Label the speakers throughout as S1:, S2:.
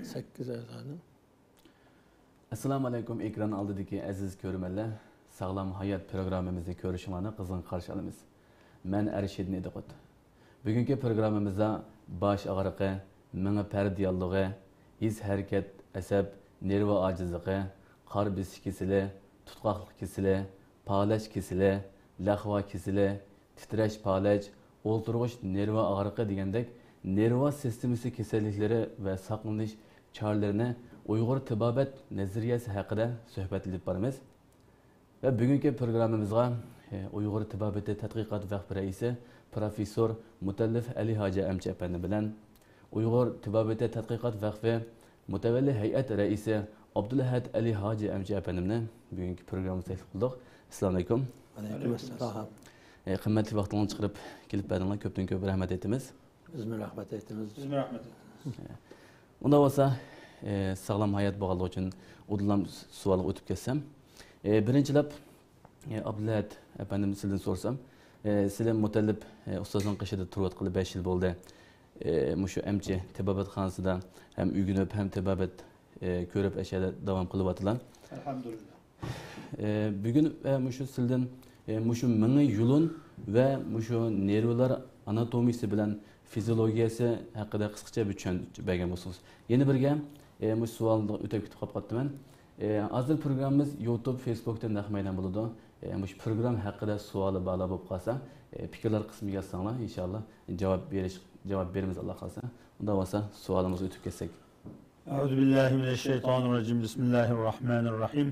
S1: 8 azadım.
S2: Assalamu alaykum ekran oldidagi aziz ko'rmanlar. Sağlam hayot programmamizni ko'rishinglarni qizg'in qarshi olamiz. Men Arshid Nediqut. Bugungi programmamizda bosh og'riqi, ming'i pardiyonligi, his harakat, asab, nerv ojizligi, qor besish kasali, tutqoqlik kasali, palash kasali, lahva kasali, titrash palash, o'ltirg'ish nerv og'riqi degandek nerv sistemasi kasalliklari va saqlanish choralarini Uyghur tibobat nazariyasi haqida suhbat olib boramiz. Va bugungi programmamizga Uyghur tibobati tadqiqot vaqti raisi professor Mutallif Ali Hoji Amchi apandi bilan Uyghur tibobati tadqiqot vaqfi mutavalli hay'at raisi Abdulahad Ali Hoji Amchi apandimni bugungi programmamizga taklif qildik. Assalomu alaykum.
S1: Alaykum assalom.
S2: Qimmatli vaqtingizni chiqarib kelib berdinglar. Ko'pdan ko'p rahmat aytamiz.
S1: Biz rahmat aytamiz.
S3: Biz rahmat aytamiz.
S2: Unda bo'lsa sağlam hayat bağlı için udulam sualı ötüp kessem. Birinçilap Abdulahad efendim sizden sorsam. Sizden mutallip ustazın qışıda turvat qılı 5 yıl oldu. Muşu emci tibabat xanasıda hem ügünüp hem tibabat körüp eşyada devam qılıp atılan.
S3: Elhamdülillah.
S2: Bugün muşu sizden muşu mini yulun ve muşu nervlar anatomisi bilen fizyologiyasi haqida qisqacha bir tushuncha bergan bo'lsangiz. Yana birga bu savolni o'tib ketib qolibman. Hozir programmamiz YouTube, Facebook'ta naqmaydan bo'ladi. Bu program haqida savol balo bo'lib qolsa, fikrlar qismiga yozsanglar, inshaalloh javob beramiz Alloh xolsa. Unda bo'lsa savolimizga o'tib ketsak.
S3: Euzubillahimineşşeytanirracim. Bismillahirrahmanirrahim.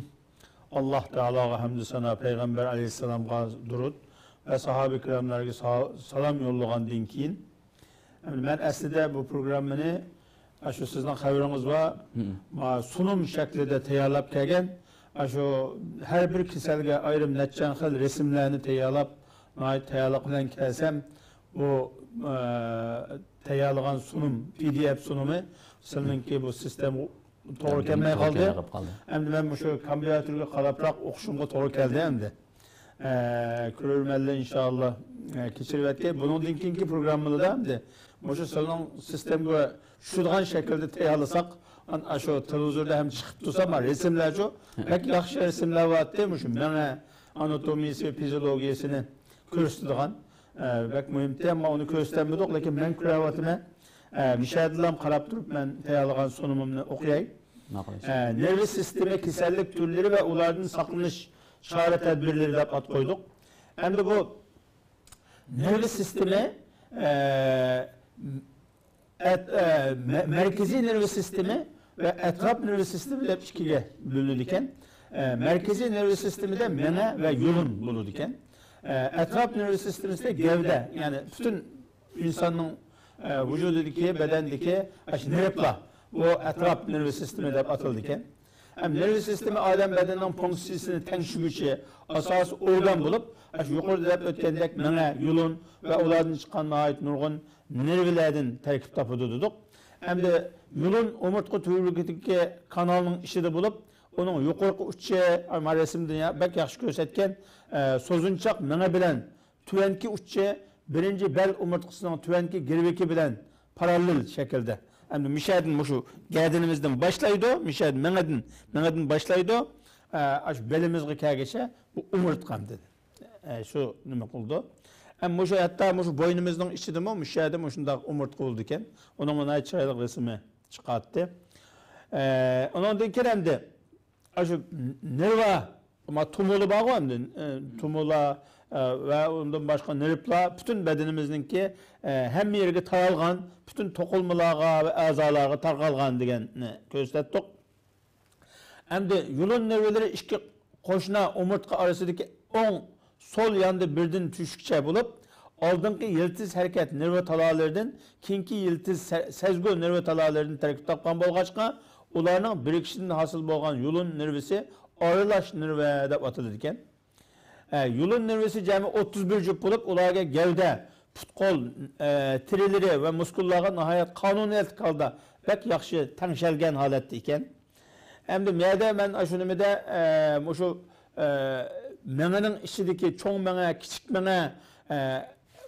S3: Allah Teala'ya hamdü sana, Peygamber aleyhisselam'a durud ve sahabe-i kiramlarga salam yollagan dinkin. Ben aslida bu programmani shu sizning xabaringiz va sunum shaklida tayyorlab kelgan. Shu har bir kasalga ayrim netchan xil rasmlarni tayyorlab, tayyorlab bilan kelsam bu tayyorlagan sunum PDF sunumi sizningki bu sistem to'g'ri kelmay qoldi. Endi men shu kompyuterga qarabroq o'qishimga to'g'ri keldi endi. Ko'rurmanlar inshaalloh kechirib o'tgan. Bundan keyingi programmada endi Muşu salon sistemga şudan şekilde tayarlasak, şu televizörde hem çıkıp dursa ama resimler şu, pek yaxşı resimler var değil mi? Bana anatomisi ve fizyolojisini gösterdiğin, pek mühim değil ama onu göstermedik. Lakin ben kravatımı müşahedilerim qarab durup ben tayarlagan sunumumunu okuyayım. Nervi sistemi kesellik türleri ve onların saklanış çare tedbirleri de at koyduk. Hem de bu nervi sistemi merkezi nervi sistemi ve etraf nervi sistemi de ikiye bölünürken merkezi nervi sistemi de mene ve yolun bulunurken etraf nervi sistemi ise gövde yani bütün insanın vücudundaki bedendeki nervla bu etraf nervi sistemi de atılırken hem nervi sistemi alem bedenin fonksiyonu tenşibüçü asas organ bulup yukarıda ötkendek mene yolun ve onlardan çıkanına ait nurgun nervilerden terkip tapıdırdık. Hem de yolun omurtku tüyürlükdeki kanalının işi de bulup onun yukarı uççu ama resimde ya bek yaxşı gösterken sozunçak mene bilen tüvenki uççu birinci bel omurtkusunun tüvenki girveki bilen paralel şekilde. Hem de müşahedin şu geldiğimizden başlaydı o. Müşahedin menedin başlaydı o. Belimizde kâgeçe bu omurtkam dedi. Şu nime oldu. Hem şu hatta şu boynumuzun içinde mi müşahede şunda omurtku olduken onun ona çaylık resmi çıkarttı. Onun denkeremde şu nerva ama tumulu bağı vardı. Tumula ve ondan başka nervla bütün bedenimizdeki hem yerine taralgan, bütün tokulmalarga ve azalarga tarqalgan degen gösterdik. Hem de yolun nervleri iki koşuna omurtku arasındaki 10 sol yanda birden tüşükçe bulup aldınki yıldız hareket nerv talalarından kinki yıldız sezgü nerv talalarından terkip tapkan bolğaçqa ularning birikişinden hasıl bolğan yolun nervisi arılaş nervi dep atılırken yolun nervisi cami 31 cüp bulup ularga gövde, putkol, trileri ve muskullarga nihayet kanuniyet kaldı pek yaxşı tengshelgen haletde iken hem de miyade ben aşunumide şu menenin içindeki çoğun mene, küçük mene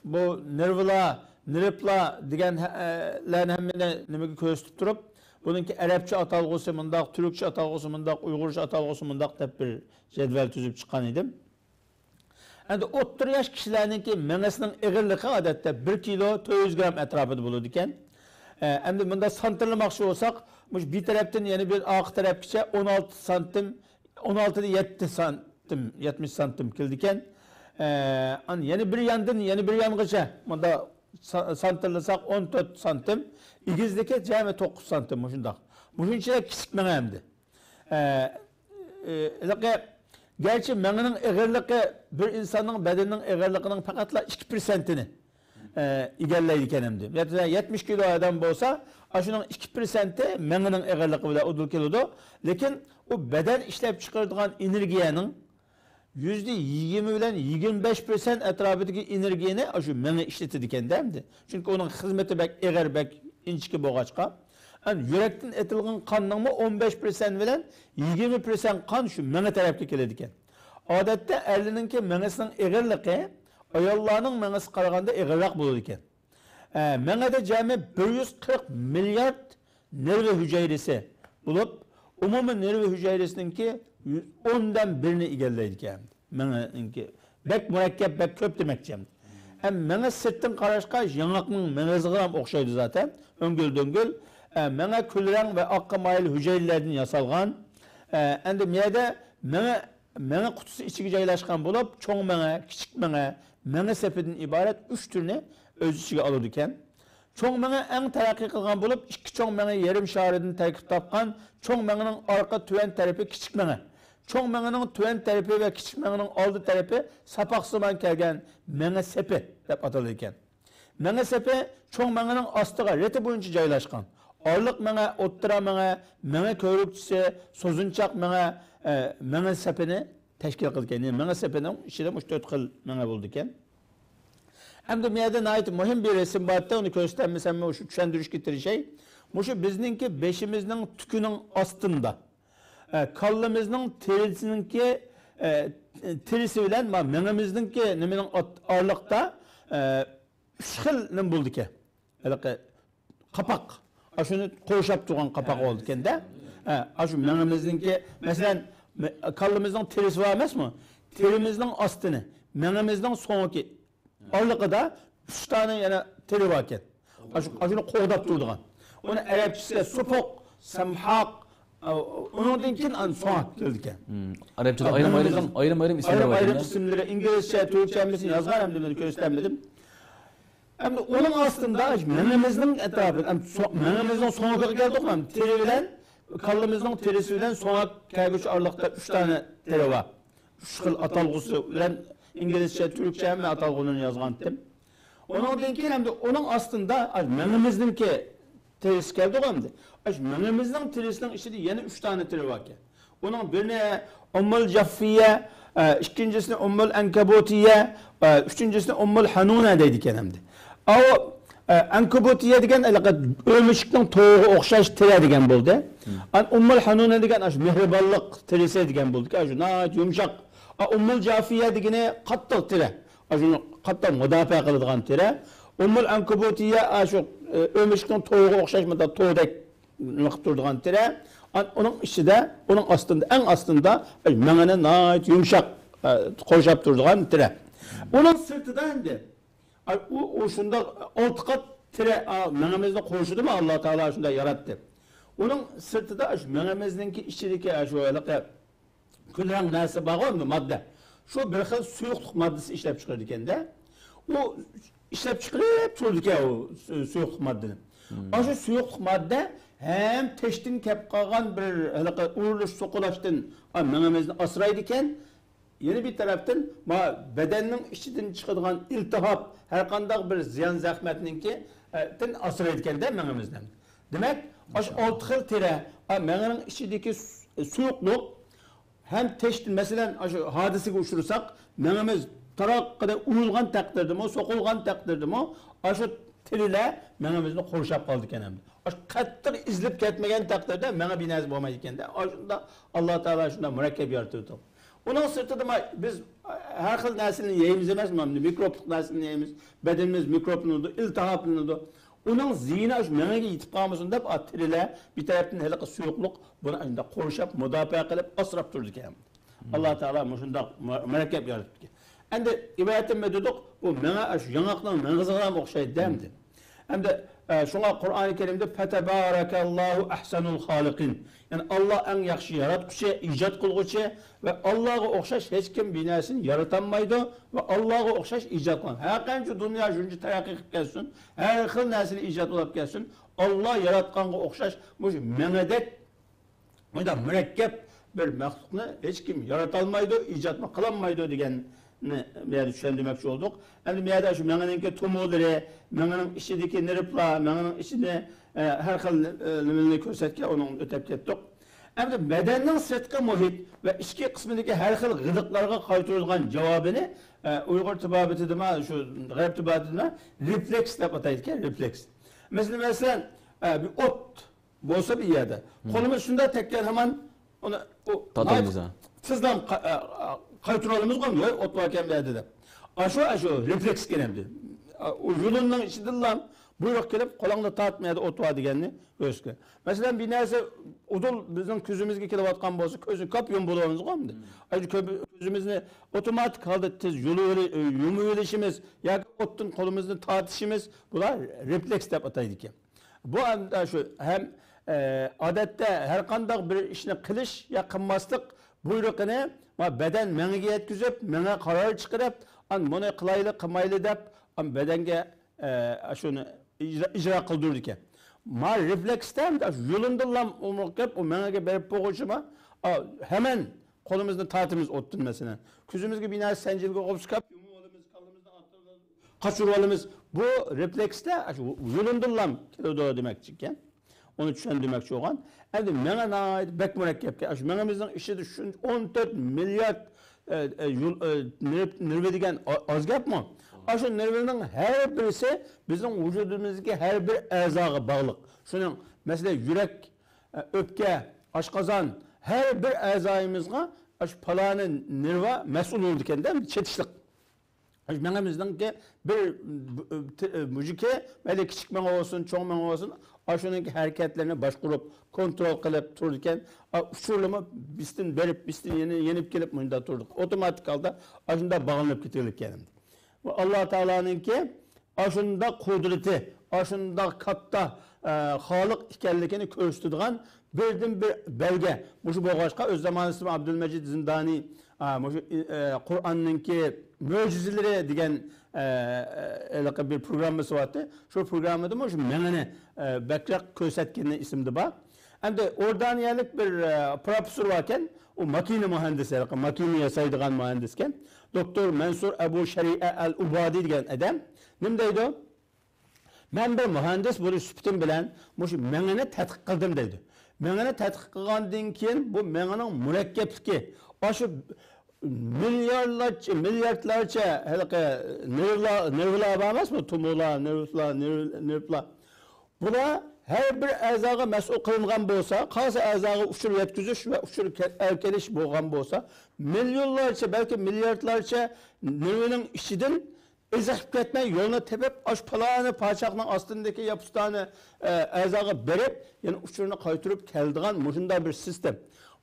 S3: bu nervla, nervla degenlerin hemmine nimeki köstüp durup Bununki Arapça atalgısı mındaq, Türkçe atalgısı mındaq, Uygurca atalgısı mındaq deb bir jadval tuzib chiqqan edim. Endi o'ttir yosh kishilarningki mengasining ig'irligi odatda 1 kilo 400 gram atrofida bo'ladi ekan. Endi bunda santirlamoqchi bo'lsak, mush bir tarafdan yana bir oq tarafgacha 16 santim, 16 da 7 santim, 70 santim keldi ekan. Yana bir yandan yana bir yong'icha bunda santirlasak 14 santim, igizligi jami 9 santim shundoq. Mushuncha kichik menga endi. Gerçi mengenin ağırlığı bir insanın bedeninin ağırlığının fakatla 2%'ni egalleydi kendimdi. Yani 70 kilo adam olsa, şunun 2%'i mengenin ağırlığı bile odul kilodu. Lakin o beden işlep çıkardığı enerjiyenin %20 ile 25% etrafındaki enerjiyeni şu menge işletirdi kendimdi. Çünkü onun hizmeti bek ağır bek inçki boğaçka. Yani yürekten etilgen kanının mı 15% bilen 20% kan şu menge tarafta kelediken. Adette erlininki mengesinin ağırlığı ayollarının mengesi karaganda ağırlık bulurken. Mengede cami 140 milyar nerve hücresi bulup umumi nerve hücresininki 10'dan birini egalleydiken. Mengeninki bek mürekkep bek köp demek cami. Menge sırtın karışka yanakının mengesigram okşaydı zaten. Öngül döngül. Menge külren ve akka mayıl hücrelerden yasalgan. Endi miyade menge kutusu içine joylashgan bo'lib, cho'ng menge, kichik menge sepidan iborat 3 turni o'z ichiga oladi ekan. Cho'ng menge eng taraqqiy qilgan bo'lib, ikki cho'ng menge yarim sharidan tarkib topgan, cho'ng mengening orqa tuvan tarafi kichik menge. Cho'ng mengening tuvan tarafi va kichik mengening oldi tarafi sapaqsimon kelgan menge sepi deb ataladi ekan. Menge sepi cho'ng mengening ostiga reti bo'yicha joylashgan. Orliq menge, o'ttira menge ko'rikchisi, so'zinchoq menge sepini teşkil kılırken, yani menge sepinin içinde 3-4 xil menge buldu iken. Hem de miyade ait mühim bir resim var da onu göstermesem mi şu düşendiriş getirir şey. Muşu bizninki beşimizin tükünün astında. Kallımızın terisininki terisi bilen mengemizninki neminin ağırlıkta 3 xil buldu ki. Kapak. Şunu koşap duran kapak oldu iken de. Şu mengemizninki mesela kallımızın terisi var mı? Terimizin astını, mengemizin sonraki ağırlığı da 3 tane yani teri varken. Şunu koğdap durduğun. Onu Arapçasıyla supuk, samhak, onun için soğuk geldikken.
S2: Arapçada ayrım isimleri var.
S3: Ayrım isimleri İngilizce, Türkçe emlisini yazgan hem de göstermedim. Hem onun aslında mengemizin etrafı, mengemizin sonraki geldik mi? Teri bilen kallımızın terisinden sonra kayguç ağırlıkta 3 tane teri var. 3 xil atalgısı bilen İngilizce, Türkçe hem atalgının yazgan tim. Onun denkin hem de onun aslında mengemizninki terisi geldi o hem de. Mengemizin terisinin içinde yeni 3 tane teri var ki. Onun birine Ummul Caffiye, ikincisine Ummul Enkebutiye, üçüncüsüne Ummul Hanune deydiken hem de. Ankebutiye degen ölmüşlükten toğu okşaş teri degen buldu. Ummul Hanune degen mehriballık terisi degen buldu ki. Yumuşak. Ummul Cafiye degene kattal teri. Kattal müdafaa kılıdığan teri. Ummul Ankebutiye ölmüşlükten toğu okşaşmada toğudek durduğan teri. Onun içinde, onun aslında, en aslında mengene nait yumuşak koşap durduğan teri. Onun sırtı da indi. O şunda 6 kat tire mengemizde koşudu mu Allah Teala şunda yarattı. Onun sırtı da mengemizdeki içindeki şu külren nesi bağlı mı madde. Şu bir xil suyuqluq maddesi işlep çıkardı kendi. O işlep çıkarıp durdu ki o suyuqluq maddenin. Şu suyuqluq madde hem teştin kep kalgan bir uğurluş sokulaştın mengemizde asıraydıken yeni bir taraftan bedenin içinden çıkardığın iltihap her kandak bir ziyan zahmetninki asıraydıken de mengemizden. Demek 6 xil tire mengenin içindeki suyuqluq hem teştin mesela hadiseye uçurursak mengemiz tarak kadar uyulgan takdirdi mi, sokulgan takdirdi mi şu tiriyle mengemizde koruşap kaldı kenem. Kattık izlip ketmegen takdirde menge binaz bulmaydı kendi. Aşında Allah Teala şunda mürekkep yaratırdı. Onun sırtında biz her xil neslini yiyimiz emez mi? Mikropluq neslini yiyimiz, bedenimiz mikroplunudu, iltihaplunudu. Onun zihni şu menege yetip kalmasın dep attirile bir taraftan hele suyukluk bunu anda koruşap müdafaa kılıp asrap durdu ki. Allah Teala muşunda mürekkep yarattı ki. Endi ibadetin mededik bu mena şu yanaktan menazıram okşaydı demdi. Hem de şuna Kur'an-ı Kerim'de Fetebarakallahu ahsanul halikin. Yani Allah en yaxşı yaratkucu, icat kılgıcı ve Allah'a okşaş hiç kim binasını yaratanmaydı ve Allah'a okşaş icat kılan. Her kanca dünya jünci terakki kılıp gelsin, her xil nesili icat olup gelsin, Allah yaratkanға okşaş, bu menedek, bu da mürekkep bir məxluqni hiç kim yaratalmaydı, icatma kılanmaydı degen ne düşündürmekçi olduk. Yani meyada şu mengenenki tumuları, mengenin içindeki niripla, mengenin içinde her xil nümini körsetke onun ötep kettik. Hem de bedenin sırtkı muhit ve içki kısmındaki her xil gıdıklarga kaytırılgan cevabını Uygur tıbabeti deme, şu garip tıbabeti deme, refleks dep ataydı ki, refleks. Mesela bir ot bolsa bir yerde, kolumuz şunda tekken hemen onu
S2: Tatımıza.
S3: Sizden kaytıralımız koymuyor, ot varken verdi de. Aşu refleks gelemdi. O yolundan içinden lan buyruk gelip kolağında tartmaya da ot var digenini gösterdi. Mesela bir neyse odul bizim közümüzge kelip atkan bolsa közü kapyon bulamamız koymadı. Ayrıca közümüzü otomatik halde tez yumuyuluşumuz ya ottun kolumuzun tartışımız bunlar refleks dep ataydı ki. Bu anda şu hem adette her kandak bir işini kılış ya kılmaslık buyrukını beden menege yetkizip, menge karar çıkarıp, bunu kılaylı, kımaylı dep, bedenge şunu icra kıldırdı ki. Ma reflekstem de yolundan umurkep o menge berip boğuşuma hemen kolumuzda tartımız ottun mesela. Küzümüz gibi bina sencilge kopskap, yumuğulumuz, kalımızda kaçırvalımız. Bu reflekste yolundan kilo demek çıkken. Onu düşündürmekçi olan. Endi mene ait bek mürekkep ki. Menemizin işi düşün 14 milyar nirve degen az gap mı? Şu nirvenin her birisi bizim vücudumuzdaki her bir ezağı bağlı. Şunun mesela yürek, öpke, aşkazan her bir ezayımızga palanı nirve mesul olurken değil mi? Çetişlik. Menemizden ki bir müzike böyle küçük mene olsun, çoğun mene olsun aşağıdaki hareketlerini başkurup kontrol kılıp dururken uçurlumu bistin berip bistin yenip gelip munda durduk. Otomatik halde aşağıda bağlanıp gitirdik yani. Allah Teala'nın ki aşağıda kudreti, aşağıda katta halık ikenlikini körüstüdüğün birden bir belge. Bu boğaçka öz zamanı Abdülmecid Zindani Kur'an'ın ki mucizeleri diyen bir programımız vardı. Şu programda mı şu menene Bekrak Kösetkin'in isimdi bak. Hem de oradan yerlik bir profesör varken o makine mühendisi, makine yasaydıgan mühendisken Doktor Mansur Ebu Şeri'e el-Ubadi diyen adam nimdeydi o? Ben bir mühendis bunu süptüm bilen bu menene tetkik kıldım dedi. Menene tetkik kılgandın keyin bu menenin mürekkepliki aşı milyarlarca nervler bağlamaz mı? Tumurlar, nervler. Buna her bir ezağı mesul kılıngan bolsa, kalsa ezağı uçur yetkizüş ve uçur erkeliş bolgan bolsa, milyonlarca belki milyarlarca nervinin içinden ezahip ketme yoluna tepip aşpalarını parçakla astındaki yapıstanı ezağı berip yani uçurunu kaytırıp keldiğen muşunda bir sistem.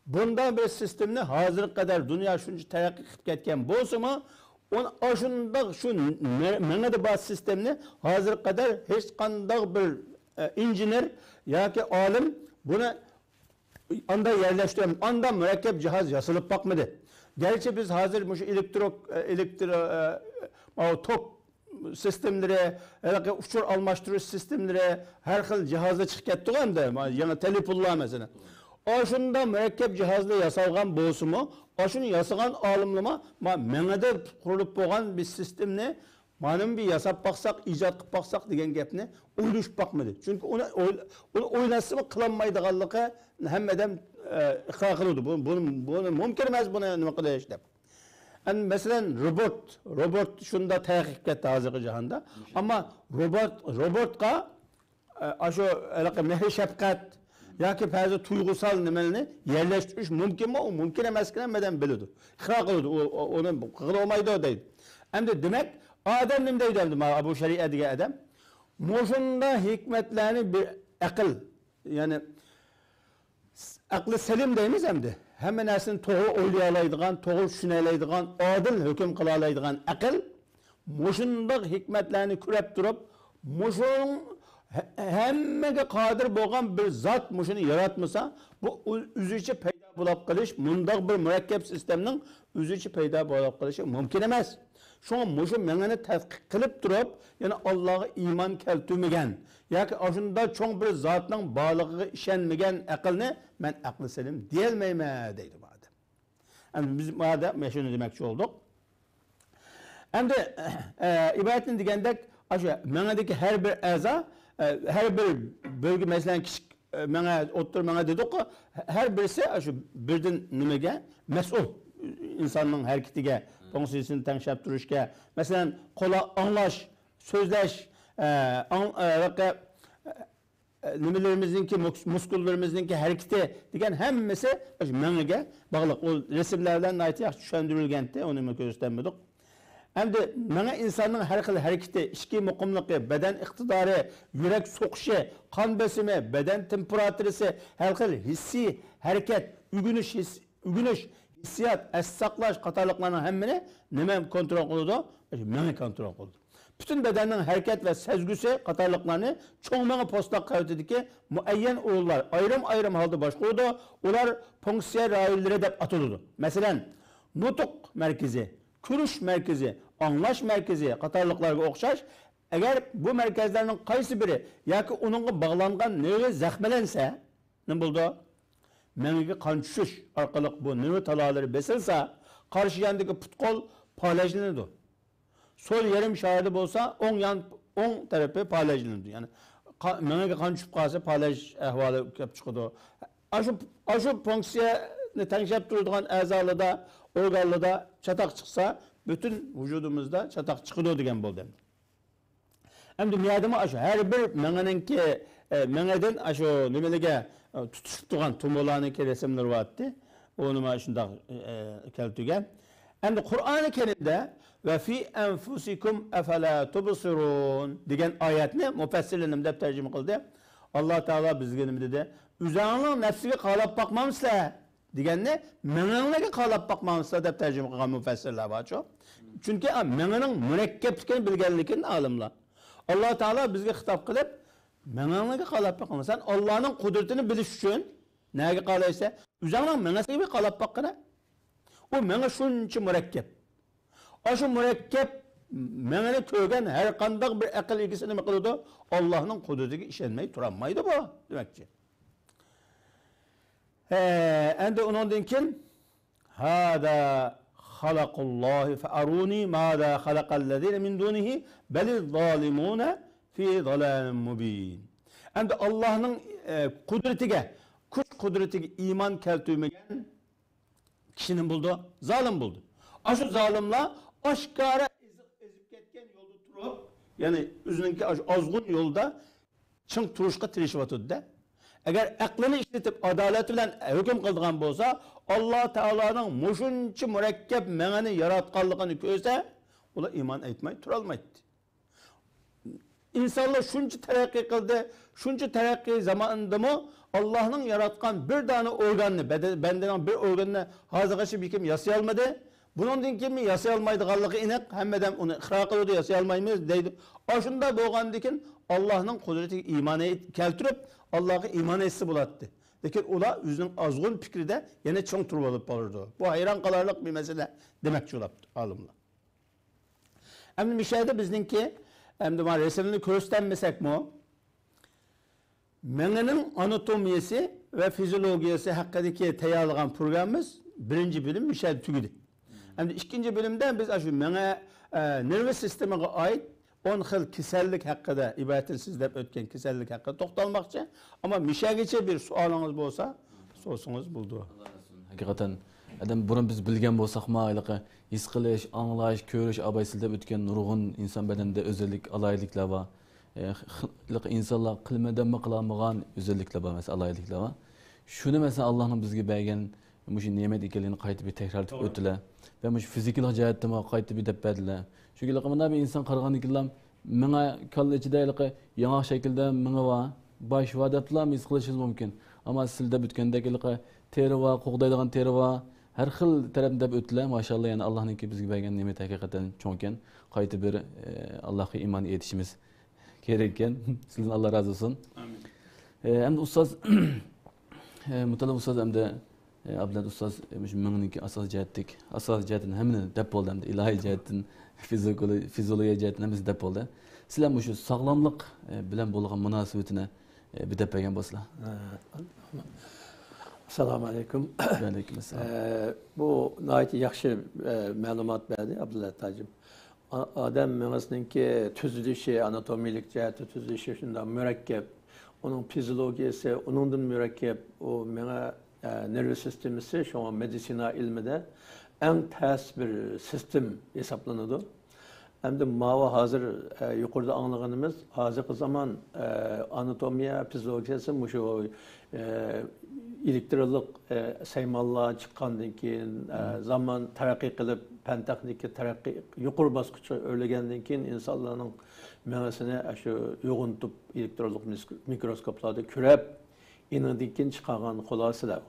S3: Bundan bir sistemini hazır kadar dünya şunca terakki kılıp ketken bolsa mı onu aşında şu menede bazı sistemini hazır kadar hiç kandak bir injiner ya ki alim bunu anda yerleştirelim. Anda mürekkep cihaz yasılıp bakmadı. Gerçi biz hazır tok sistemlere, uçur almaştırış sistemlere her xil cihazda çıkıp kettik hem de yana telefullah mesela. Aşında mürekkep cihazla yasalgan bolsumu, aşını yasagan alimlama menede kurulup boğan bir sistemni manım bir yasap baksak, icat kılıp baksak degen gapni oyluşup bakmadı. Çünkü onu oynası mı kılanmaydıganlığı hem adam ikrar kılıyordu. Bunu mümkün emez buna nima qilay deb. Mesela robot şunda tahakkuk etdi hazırki jahanda. Ama robotga aşo mehr shafqat yoki ba'zi tuyg'usal nimalarni yerlashtirish mumkinmi? U mumkin emasligini hammadan biladi. Ikrar qiladi, uni qila olmaydi deydi. Endi demak, odam nima deydi endi Abu Shari'a degan odam? Moşunda hikmetlerini bir akıl, yani aklı selim deymiz hem de. Hemen aslında toğu oylayalaydıgan, toğu düşünelaydıgan, adil hüküm kılalaydıgan akıl, moşunda hikmetlerini kürep durup, moşun hemmege kadir boğan bir zat moşunu yaratmasa, bu üzücü peyda bulap kılış, mundaq bir mürekkep sisteminin üzücü peyda bulap kılışı mümkün emez. Şoň moşu meňeni tadqiq kılıp durup, yani Allah'a iman keltürmegen, yoki aşında çoň bir zatning barlygyga işenmegen aqlni men aqly selim diýelmeýme deydi bu adam. Yani biz bu adam şunu demekçi olduk. Endi ibadetin degendek, aşu meňedeki her bir aza, her bir bölge meselen kişi meňe otur meňe dedik ki, her birisi aşu birden nimege mesul insanın hareketiga, toňsysyn teňşap duruşga, meselen kola anlaş, sözleş, nimelerimizinki, muskullarımızınki hareketi degen hemmesi meňege baglyk. O resimlerden aýty ýaşy düşündirilgende, onu göstermedik. Hem de meňe insanın her xil hareketi, içki muqimligi, beden iqtidary, yürek soquşy, kan besimi, beden temperaturysi, her xil hissi hareket, ügünüş, hissiyat, es-saklaş qatarlıklarının hemmini nime kontrol kıldı? Meňe kontrol kıldı. Bütün bedenin hareket ve sezgüsü qatarlıklarını çoğ meňe postlak kavtediki muayyen uğullar ayrım halda başkuydu. Ular fonksiya raýonlary dep atyldy. Meselen, nutuk merkezi, kürüş merkezi, anlaş merkezi qatarlıklarga okşaş. Eğer bu merkezlerinin qaysı biri yoki onunğa bağlangan nöre zahmelense, ne buldu? Meňege kan düşüş arkalık bu nöre talaları besilsa, karşı yandaki putkol palajlanırdı. Sol yarım şahidi bolsa, on tarafı palajlanırdı. Yani meňege kan düşüp kalsa palaj ahwaly kep çykydy. Aşu fonksiya teňşap durýan azalyda, organlyda çatak çyksa, bütün vücudumuzda çatak çykydy degen boldy. Hem dünýäde aşu her bir meňeninki meňeden aşu nimelige tutuşup durgan tumolanyňky resimler batdy. Onu ma şunda keltügen. Hem de Kur'an-ı Kerim'de ve fi enfusikum efela tubsirun degen ayetni müfessirlerim dep tercüme kıldı. Allah Teala bizge nime dedi? Üzeriniň nefsiga qalap bakmamsızlar degenni meňeňge qalap bakmamsızlar dep tercüme kılgan müfessirler var çok. Çünkü meňeňiň mürekkeplikini bilgenlikini alimler. Allah Teala bizge hitap kılıp meňeňge qalap bakma. Sen Allah'ın kudretini biliş üçün näge qalaysa, üzeriniň meňesiga qalap bakana. O meňe şunça mürekkep. Aşu mürekkep meňe kögen her qandak bir akıl egisini nime kıldy? Allah'ın kudretiga işenmeyi turanmaydı bu demekçi. Endi onundan kin hada halakullah fe aruni mada halakallezine min dunihi beliz zalimuna fi dalalin mubin. Endi Allah'ın kudretige, kuş kudretige iman keltürmegen kişinin buldu, zalim buldu. Aşu zalimla aşkara ezip ketken yolda turup, yani üzününki azgın yolda çın turuşka tirişip atıdı da. Eğer aklını işletip adalet bilen hüküm kıldıgan bolsa, Allah Teala'nın muşunçı mürekkep meňeni yaratkanlığını köse, ola iman etmeyi turalmaydı. İnsanlar şunca terakki kıldı, şunca terakki zamanında mı Allah'ın yaratkan bir tane organını, benden bir organını hazırlaşı bir kim yasayalmadı. Bunun kimi yasayalmaydıganlığı inek, hemmeden onu ihra kılıyordu, yasayalmayımız deydi. Aşında boğandikin Allah'ın kudreti imanı keltirip Allah'a iman etsi bulattı. Lekin ola üzünün azgın fikri de yine çoğun turbalıp olurdu. Bu hayran kalarlık bir mesele demekçi olaptı alımla. Hem bir şeyde bizninki hem de resimini göstermesek mi o? Meňenin anatomiyası ve fizyologiyası hakkındaki teyarlıgan programımız birinci bölüm bir şey tügüdü. Hem de ikinci bölümde biz aşu meňe nerve sistemine ait 10 xil kisellik hakkında ibadetin sizlep ötken kisellik hakkında toktalmakçı. Ama mişegiçe bir sualınız bolsa sorsunuz buldu.
S2: Hakikaten adam burun biz bilgen bolsak maýlygy his qilish, anlaş, köriş abaysildep ötken nurgun insan bedeninde özellik alaylıklar var. İnsanlar kılmadan mı kılamagan özellikler var mesela alaylıklar var. Şunu mesela Allah'ın bizge bergen muşu nimet ekenligini qayta bir tekrar etip ötüler. Ve muş fizikal jihatdan qayta bir dep berdiler. Çünkü laqamda bir insan qaragan ekenler Mına kalla içideylik yana şekilde mına var. Baş var depla mis kılışınız mümkün. Ama sizde bütkendeki teri var, koğdaydıgan teri var. Her xil tarafında ötüle maşallah yani Allah'ın ki bizge bergen nimet hakikaten çoğken kayıtı bir Allah'a iman etişimiz gerekken. Sizin Allah razı olsun.
S3: Amin.
S2: Hem de ustaz mutalab ustaz hem de Abdullah ustaz mümkün asas cihettik. Asas cihetin hemini dep oldu hem de ilahi cihetin fizyoloji cihetin hemisi dep oldu. Sizler şu sağlamlık bilen bolgan münasebetine bir dep bergen basla.
S1: Assalamu alaikum.
S2: Aleykümselam.
S1: Bu nayet yaxşı məlumat verdi Abdullah Tacım. Adam menasınınki tüzülüşü, anatomilik ciheti tüzülüşü şundan mürekkep. Onun fizyolojisi, onundan mürekkep. O mena nervü sistemisi şu an medisina ilmide en ters bir sistem hesaplanıdı. Hem de mava hazır yukarıda anladığımız hazır zaman anatomiya, fizyolojisi muşu elektronik saymallığa çıkandan keyin zaman terakki kılıp pen tekniki terakki yukarı basqıçı öğregendan keyin insanların menasini şu yoğuntup elektronik mikroskoplarda körep inandıkken çıkan xulasılar.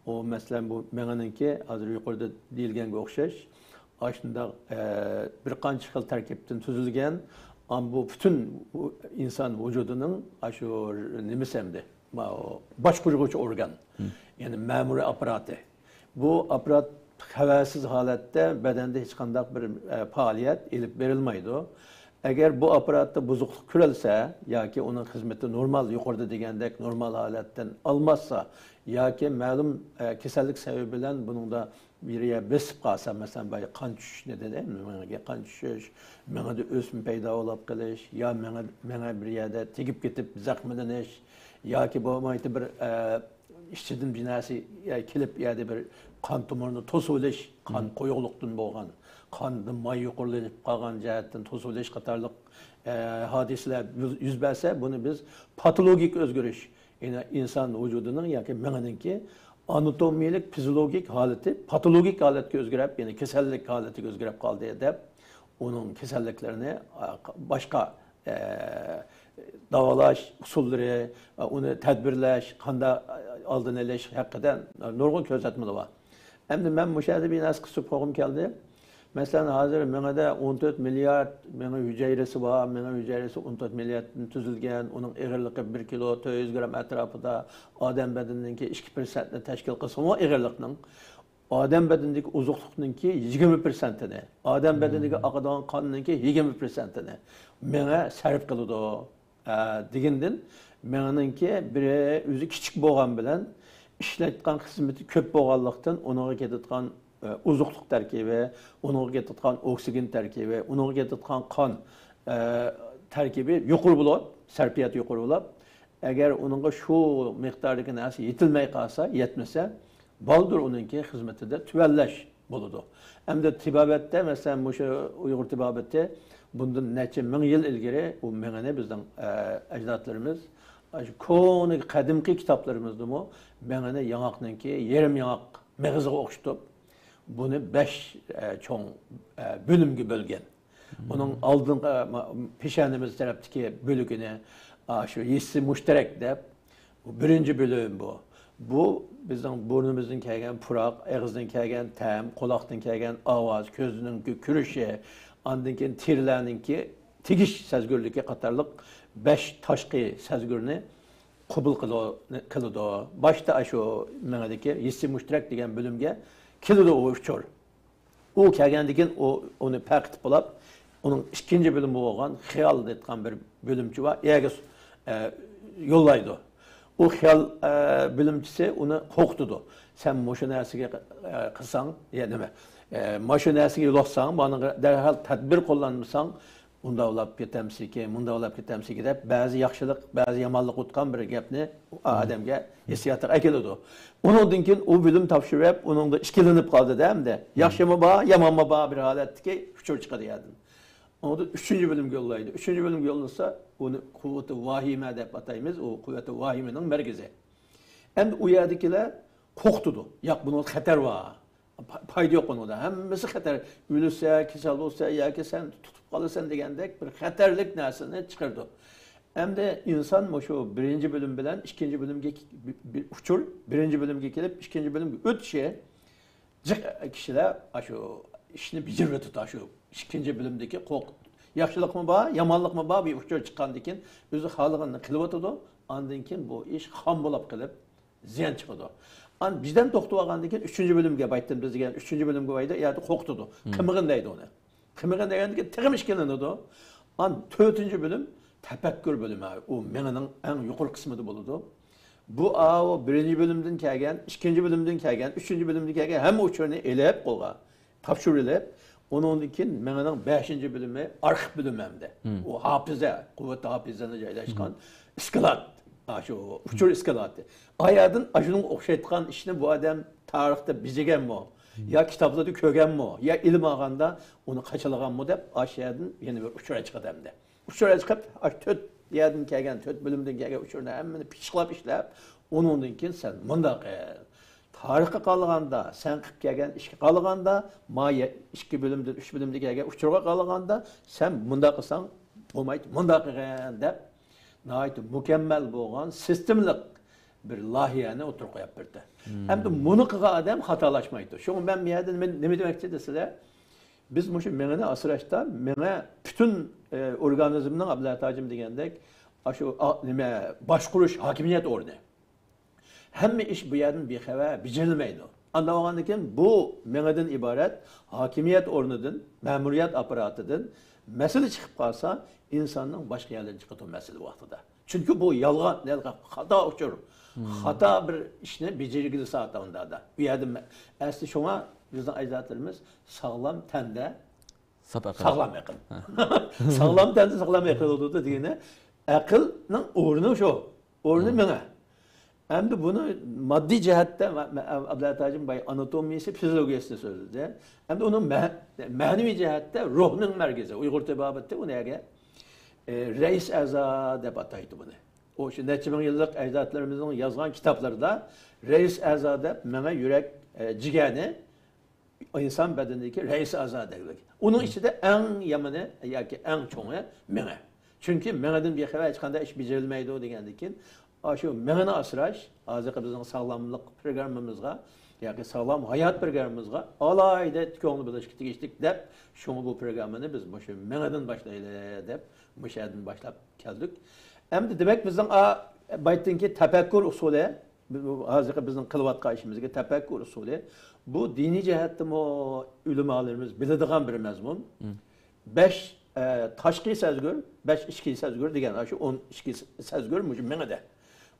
S1: O mesela bu menanınki hazır yukarıda deyilgenge okşaş. Aslında bir qancha xil tarkibden tuzilgan, ama bu bütün insan vücudunun şu nimesi hem de başkurucu organ. Yani memuri aparatı. Bu aparat havasız halette bedende hiç kandak bir faaliyet elip verilmeydi. Eğer bu aparatta bozukluk körelse ya ki onun hizmeti normal yukarıda degендek normal haletten almazsa ya ki malum kesellik sebebiyle bunun da biriye besip kalsa mesela böyle kan düşüş ne dedi mi? Kan düşüş, bana da ösüm peyda olup kalış ya bana bir yerde tekip gidip zahmedeniş ya ki bu mayte bir işçinin binası kilip ya bir kan tumorunu tosuliş, kan koyuqluqdan bolğan, kanın may yuqurlanıp qalğan cəhətdən tosuliş qatarlıq hadisələr yüz bersə, bunu biz patologik özgürüş, yani insan vücudunun ya ki menanınki anatomik, fizyologik haleti, patologik haleti özgürüp, yani kesellik haleti özgürüp qaldı deyip, onun keselliklerini başka davalaş usulleri, onu tedbirleş, kanda aldın eleş, hakikaten nurgun közletmeli var. Hem de ben müşahede bir nas kısıp oğum geldi. Mesela hazır menede 14 milyar mena hücresi var, mena hücresi 14 milyardan tüzülgen, onun ağırlığı 1 kilo 100 gram etrafında adam bedenindeki 2%'ni teşkil kısmı o ağırlığının. Adam bedenindeki uzunluğununki 20%'ni, adam bedenindeki akıdan kanınınki 20%'ni mena sarf kılıdı o. Digindin, menanınki biri özü küçük boğan bilen işletken hizmeti köp boğanlıktan ona getirtkan uzunluk terkibi, ona getirtkan oksigen terkibi, ona getirtkan kan terkibi yukarı bulup, serpiyat yukarı bulup, eğer onunla şu miktardaki nasi yetilmey kalsa, yetmese, baldır onunki hizmeti de tüvelleş buludu. Hem de tibabette, mesela bu Uygur tibabette, bundan neçe min yıl ilgiri o menene bizden ecdatlarımız konu kadimki kitaplarımızda mı menene yanaknınki yerim yanak mağızı okşutup bunu 5 çoğun bölümge bölgen. Onun aldığın pişenimiz taraftaki bölümünü şu hissi müşterek de bu birinci bölüm bu. Bu bizden burnumuzdan kelgen purak, ağızdan kelgen tem, kulaktan kelgen avaz, gözünün kürüşü, andınkin tirləninki tigiş sezgürlükə qatarlıq 5 taşqi sezgürünü qubul kılıdı. Başta şu mənədəki hissi müşterek degen bölümge kılıdı o uçur. O kəlgəndikin onu pəqit bulab, onun ikinci bölümü olan xiyal etkan bir bölümçü var. Eğer yollaydı. O xiyal bölümçüsü onu qoqdudu. Sen moşunərsige qısan, ya deme. Maşinəsini yolaqsan, bana derhal tedbir kullanmışsan, unda olab ketemsi ki, bunda olab ketemsi ki deyip, bazı yaxşılıq, bazı yamanlıq utkan bir gepni adamga hissiyatı ekildi. Onun için o bölüm tapşırıp, onun da işkilenip kaldı değil mi de, yaxşı mı bağ, yaman mı bağ bir halet ki, uçur çıkadı yadın. Onu da 3. bölüm yollaydı. 3. bölüm yollansa, onu kuvveti vahime deyip atayımız, o kuvveti vahimenin merkezi. Hem de uyardıkiler korktudu. Yak bunun xatar var. payda yok onun da. Hemmesi xatar. Ölürse, kesal olsa, yoki sen tutup kalırsan degandek bir xatarlik narsani chiqardi. Hem de insan şu birinci bölüm bilen ikinci bölümge uçur, birinci bölümge kelip ikinci bölümge ötüşe kişiler şu işini bitirip tutar şu ikinci bölümdeki yaxşılık mı var, yamanlık mı var bir uçur çıkandan keyin özü halıgını qilib o'tadi. Andan keyin bu iş ham bo'lib qilib ziyan chiqadi. An bizden to'xtab olgandan keyin 3-bölümge baytdim biz degan 3-bölümge bayda yerda qo'rqitdi. Qimig'in deydi uni. Qimig'in degandan keyin tig'imish kelinadi. An 4-bölüm tefekkür bölümü. O menin en yukarı kısmı da buludu. Bu o birinci bölümden kelgen, ikinci bölümden kelgen, üçüncü bölümden kelgen hem uçurunu elep kolga tapşırılıp onun için menin 5. bölümü arx bölümü hem de. O hafıza, kuvvetli hafızanı joylashgan iskilat. Şu uçur iskilatı. Ayadın aşının okşaytkan işini bu adam tarihte bizegen mi o? Ya kitaplarda kögen mi o? Ya ilim ağanda onu kaçılagan mı dep aşağıdan yeni bir uçura çıkadı hem de. Uçura çıkıp, töt yerden kelgen, töt bölümden kelgen uçurunu hemmini pişklap işlep, onundan keyin sen mındaq tarixi qalğanda, sen qıp kelgen işki qalğanda, maya 2 bölümden, 3 bölümde kelgen uçurga qalğanda, sen mındaq qılsan, olmaydı, mındaq dep, nəhayət mükemmel bolğan, sistemlik bir layihəni oturup qoyup berdi. Hem de bunu qılğan adam hatalaşmaydı. Şunu ben bir yerden ne demek istedisizler? Biz bu menini asıraçta, mene bütün organizminin Abdullah Tacim degendek, şu başkuruş, hakimiyet ordu. Hem iş bu yerden bir xəvə bicirilmeydi. Anlamagandıkken bu meneden ibaret hakimiyet ornu'dun, memuriyet aparatıdın, mesele çıkıp kalsa insanın başka yerlerine çıkıp mesele vaxtıda. Çünkü bu yalgan, hata uçur. Hata bir işini becerikli saat onda da. Bu yerden, aslında şuna bizden ecdatlarımız sağlam tende, sağlam akıl. Sağlam tende, sağlam akıl olduğu diyene, akılın uğrunu şu, uğrunu mene. Hem de bunu maddi cihette Abdullah Tacim Bey anatomisi, fizyolojisi söyledi. Hem de onun manevi cihette ruhunun merkezi. Uygur tebabette bu neye? Reis Eza deb ataydı bunu. O şu neçe bin yıllık ecdatlarımızın yazgan kitaplarda Reis Eza deb mene yürek cigeni insan bedenindeki reis Eza derler. Onun içi de en yamanı yoki en çoğu mene. Çünkü meneden bir xəvər çıxanda iş becerilmeydi o degendikin. Şu meni asraş, azıcık bizim sağlamlık programımızga, yani sağlam hayat programımızga alayda tükenli birleşikti geçtik dep, şunu bu programını biz bu meneden başlayla dep, bu şeyden başlap geldik. Hem de demek bizden baytınki tefekkür usulü, azıcık bizim kılvatqa işimizge tefekkür usulü, bu dini cihetten o ulemalarımız bildiğin bir mezmun. 5 taşqi sezgür, 5 içki sezgür degen, şu 10 içki sezgür menede.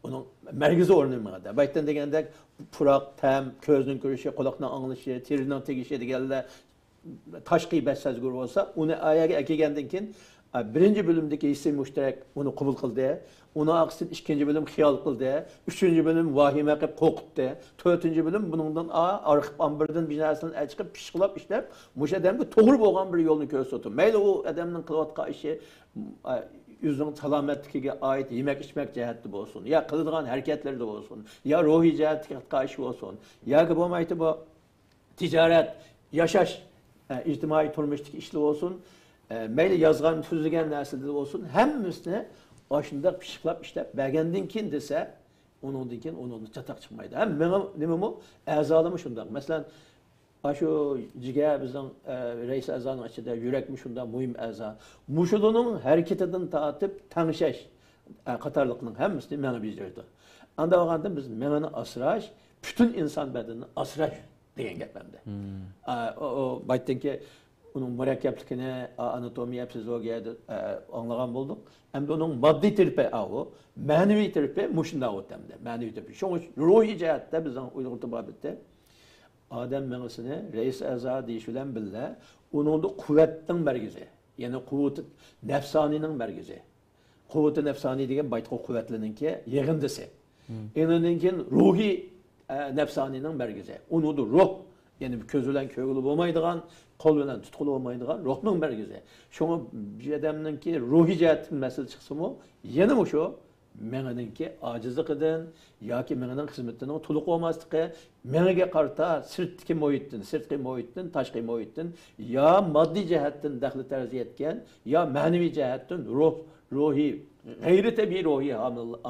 S1: Onun merkezi ornamada. Bayttan degende purak, tem, közünün görüşü, kulakla anlışı, tirinin tegişi degende taşqi 5 sezgür olsa, onu ayağa ekegenden keyin birinci bölümdeki hissi müşterek onu kabul kıldı. Onu aksın ikinci bölüm xiyal kıldı. Üçüncü bölüm vahime qilib qo'rqitdi. To'rtinchi bölüm bundan arxib ambirdan bir narsani chiqib pishqilab ishlab, o'sha odamga to'g'ri bo'lgan bir yo'lni ko'rsatdi. Mayli u odamning qilayotgan ishi yüzünün salomatligiga oid yemek içmek cihati bo'lsin, ya qiladigan harakatlarda bo'lsin, ya ruhiy jihatga ish bo'lsin, yoki bo'lmaydi bu tijorat, yashash, ijtimoiy turmushdagi ishlar bo'lsin. Mayli yozgan, tuzilgan narsalar bo'lsin, hammasini oshunda pishiqlab ishlab bergandan keyin desa, undan keyin onun chataq chiqmaydi. Ham nima bu? A'zolimi shundoq. Masalan, şu ciğer bizden reis azanın içinde yürekmiş şunda mühim aza. Muşulunun hareketinden taatip tanışaş katarlıkının hemsini meni bizdirdi. Anda vakanda biz menini asraş, bütün insan bedenini asraş deyen geplemde. O bayttan ki onun mürekkeplikini anatomiya, fizyologiyada anlagan bulduk. Hem de onun maddi tiripi o, manevi tiripi muşunda o temde. Manevi tiripi. Şunu ruhi cihatte bizden Uygur tıbbabette Adem menesini reis eza deyişilen bile onun da kuvvetin merkezi. Yani kuvvet nefsaninin merkezi. Kuvvet-i nefsani degen baytqa kuvvetlinin ki yığındısı. Eninkin ruhi nefsaninin merkezi. Onu da ruh. Yani közülen köylü olmaydıgan, kol bilen tutkulu olmaydıgan ruhның merkezi. Şunu bir adamın ki ruhi cihetin mesele çıksın mı? Yeni mi şu? meningki acizligidan yoki mening xizmatining to'liq bo'lmasligi, menga qarata sirtqi muhitdan, tashqi muhitdan yo moddiy jihatdan daxli tarz etgan, yo ma'naviy jihatdan ruhiy, g'ayri tabiiy ruhiy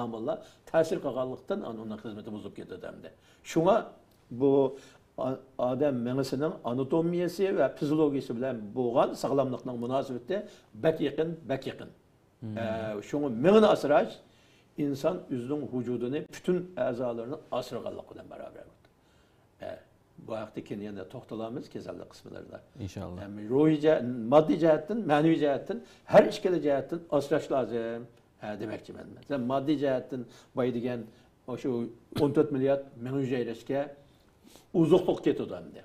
S1: omillar ta'sir qilganlikdan uning xizmati buzilib ketadi hamda. Shunga bu odam mengisining anatomiyasi va fiziologiyasi bilan bo'lgan sog'lomlikning munosabati bak yaqin. Şunu meni asrash inson o'zining vujudini bütün a'zolarini asraganlik bilan barobar. Bu haqda keyin yana to'xtalamiz kasallik qismlarida.
S2: İnşallah.
S1: Ruhiy moddiy jihatdan, ma'naviy jihatdan har ikkala jihatdan asrash lozim demoqchiman. Masalan, moddiy jihatdan boy degan o'sha 14 milliard ming hujayrashga uzuqliq ketadi hamda.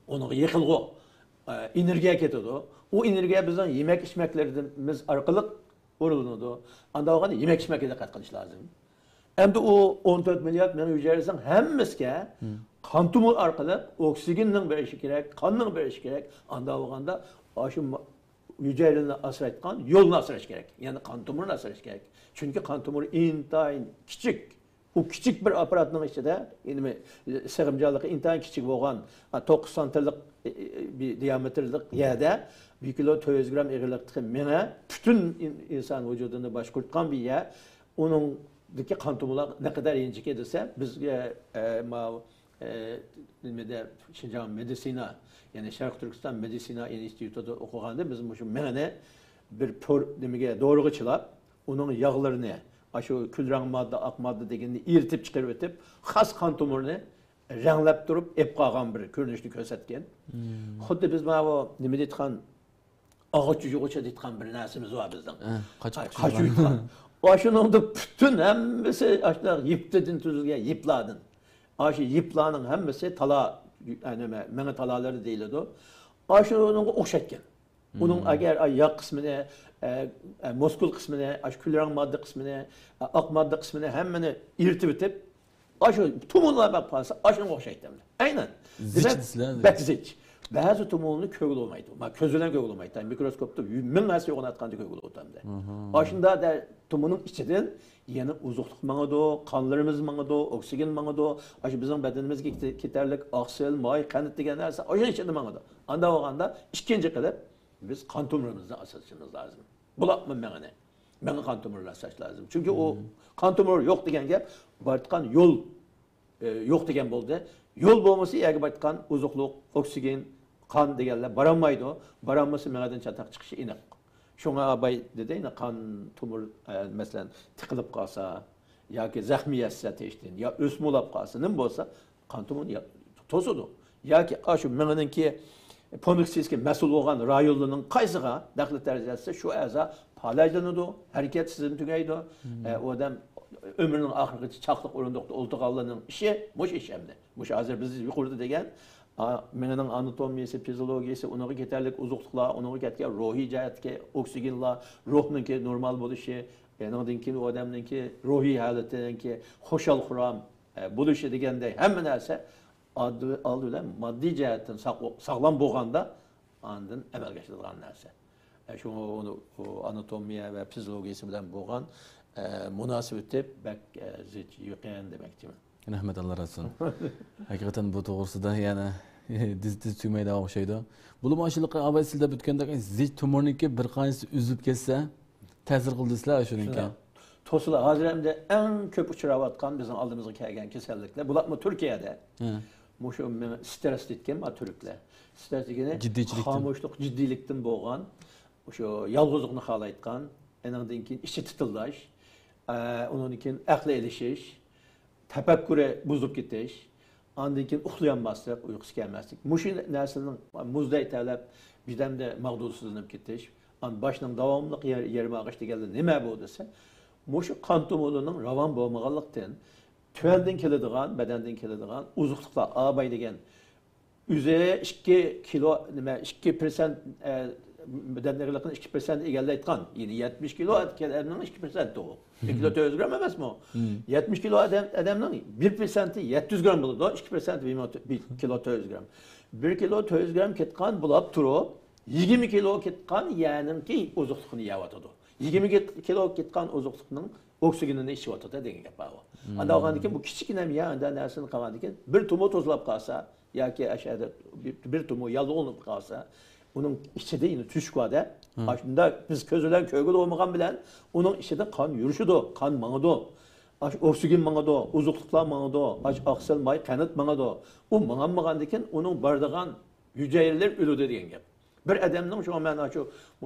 S1: Onun yıkılgı energiya ketadi. O energiya bizning yemek içmeklerimiz orqali o'riladi. Anda o'g'ani yemek içmekka diqqat qilish lozim. Endi o 14 milliard ming hujayrasning hammasiga qon tomir orqali oksigenning berishi kerak, qonning berishi kerak. Anda o'g'anda shu hujayralarni asrayotgan yo'lni asrash kerak. Ya'ni qon tomirini asrash kerak. Chunki qon tomiri intayin kichik. O küçük bir aparatның içinde, yani sığımcılığı intayin küçük bo'lgan 9 santimlik bir diametrlik yerde 1 kilo 200 gram ağırlıktaki mene bütün insan vücudunu başkurtkan bir yer. Onun diki kan tomirlar ne kadar incik edilse bizge Şinjan Medisina, yani Şarkı Türkistan Medisina Enstitüsü'nde okuganda bizim bu mene bir doğru çılap onun yağlarını şu külrang madde, ak madde degeni eritip çıkarıp ötüp, has kan tomirini renglep durup, ep qalğan bir görünüşlü gösterken. Xuddi biz bu nima deyotgan ağaç cücüğüçe deyotgan bir narsamiz var bizden. Qaçıp Aşının da bütün hemmesi aşlar yiptedin tuzulgan yipladın. Aşı yiplarning hemmesi tala, yani meni talaları deyiladi. Aşının o'xshatgan. Onun eğer yağ kısmını, muskul kısmını, külrang madde kısmını, ak madde kısmını hemmeni eritip bitip, aşı tumunlar bak pası, aşını okşaydı. Aynen. Bekziç. Bazı tumununu kögül olmaydı. Közülen kögül olmaydı. Mikroskopta min nasıl yoğun atkandı kögül oldu. Aşında da tumunun içinden yeni uzuqluq mağadı, kanlarımız mağadı, oksigen mağadı, aşı bizim bedenimizge keterlik aksel, may, kanıt degen narsa, aşının içinde mağadı. Anda oğanda ikinci kadar biz kan tomirimizni asrashimiz lazım. Bulapmı meni? Meni kan tomirini asrash lazım. Çünkü o kan tomiri yo'q degan gap, bartgan yo'l yo'q degan bo'ldi. Yo'l bo'lmasa, yerga bartgan uzuqliq, oksigen, qon deganlar baranmaydi. Baranmasa menadan chataq chiqishi aniq. Shunga abay dedi, kan tomir masalan tiqilib qolsa yoki zaxmiyatsa teshdan, yo o'smolab qolsa, nima bo'lsa, kan tomiri to'sadi. Yoki shu meninki Poniksizki mesul olan rayonunun kaysıga daxli derecesi şu eza palajlanıdı, hareketsizliğini tügeydi. O adam ömrünün ahireti çaklık orundukta oltuqallının işi, muş iş hem de. Muş hazır biz yukarıda degen, menin anatomiyası, fizyologiyası, onu yeterlik uzuqlıqlar, onu ketken ruhi cihetke, oksigenla, ruhnunki normal buluşu, onunki o adamınki ruhi halatinki, hoşal kuram buluşu degende hemen else aldı bilen maddi cihetten sağlam bo'lganda andın amalga oshiradigan narsa. Shuni onu anatomiya va fiziologiyasi bilan bo'lgan munosabati bak zich yuqan demoqchiman.
S2: Rahmat Allah razı olsun. Hakikaten bu to'g'risida yana diz tugmaydi o'xshaydi. Bu mashinaga avval sizda bitganda zich tumorniki bir qanchasi uzib ketsa ta'sir qildingizlar shuningki.
S1: To'silar hozir hamda eng ko'p uchrayotgan bizning oldimizga kelgan kasalliklar bularmi Turkiyada. Muşu stres detken Türkler. Stres degeni xamoşluq, jiddiylikten bo'lgan, o'sha yolg'izlikni xohlayotgan, endan keyin ichi titildash, undan keyin aqli elishish, tafakkuri buzib ketish, andan keyin uxlayolmaslik, uyqusi kelmaslik. Mushu narsaning muzday talab bizdamda mag'dursizlanib ketish, an boshning davomli yerma og'ish deganda nima bu desa, mushu qon tomirining ravon bo'lmaganlikdan tüvenden keladigan, bedenden keladigan uzuqliqlar abay degan üzeri 2 kilo, 2% bedenlerinin 2% egallayotgan, yani 70 kilo adamning 2% o. 1 kilo 200 gram emasmi o? 70 kilo adamning 1% 700 gram bo'ladi, 2% 1 kilo 200 gram. 1 kilo 200 gram ketgan bo'lib turib, 20 kilo ketgan ya'ninki uzuqliqni yeyotadi. 20 kilo ketgan uzuqliqning oksigenini içip oturdu degan gap bor. Anda olgandan bu kichikina miyanda narsani qilgandan bir tumo to'zlab qolsa yoki ashada bir tumo yallig'lanib qolsa, uning ichida yine tushqada, shunda biz ko'z bilan ko'rgil olmagan bilan uning ichida qon yurishidi, qon mangidi. Oksigen mangidi, uzuqliqlar mangidi, oqsil may qanat mangidi. U manganmagandan keyin uning bardigan hücreler ölüdü degan gap. Bir adamning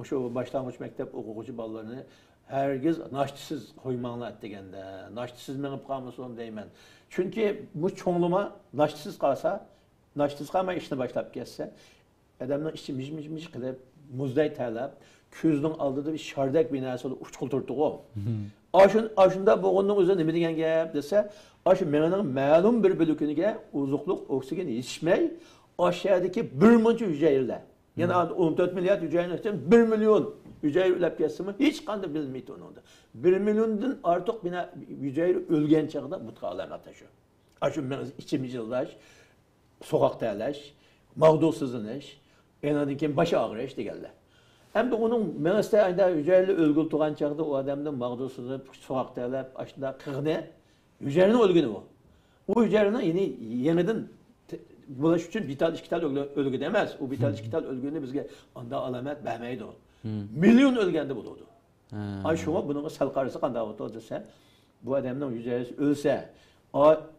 S1: şu başlangıç maktab o'quvchi bolalarini hergiz naştisiz qo'ymanglar deganda, naştisiz menib qolmasin deyman. Chunki bu cho'nglima naştisiz qolsa, naştisiz qolmay ishni boshlab ketsa, adamning ichi mij qilib, muzday talab, ko'zning oldida bir shardak binasi uchqultirdi-ku. Aşında bo'g'inning o'zi nima degan gap desa, aşı mening ma'lum bir bo'lakiniga uzuqliq oksigen yetishmay, aşağıdaki 1 milyon hücreler. Yani 14 milyar hücrenin için 1 milyon hücre ülep geçsimi hiç kandı bilmeydi onun da. 1 milyondan artık bina hücre ölgen çağda mutkalarına taşıyor. Aşın içimiz yıldaş, sokakta yalaş, mağdusuzluş, en azından başı ağrıyor geldi. Hem de onun meneste ayda hücreyle ölgül tuğan çağda o adamın mağdusuzluğu sokakta yalaş, aşında kırgını, hücrenin ölgünü bu. O hücrenin yeniden bulaş için vital işkital ölgü demez. O vital işkital ölgünü bizge anda alamet vermeydi o. Milyon ölgende bulurdu. Ay şuna bunun salkarısı kanda oldu dese, bu adamın yüzeyisi ölse,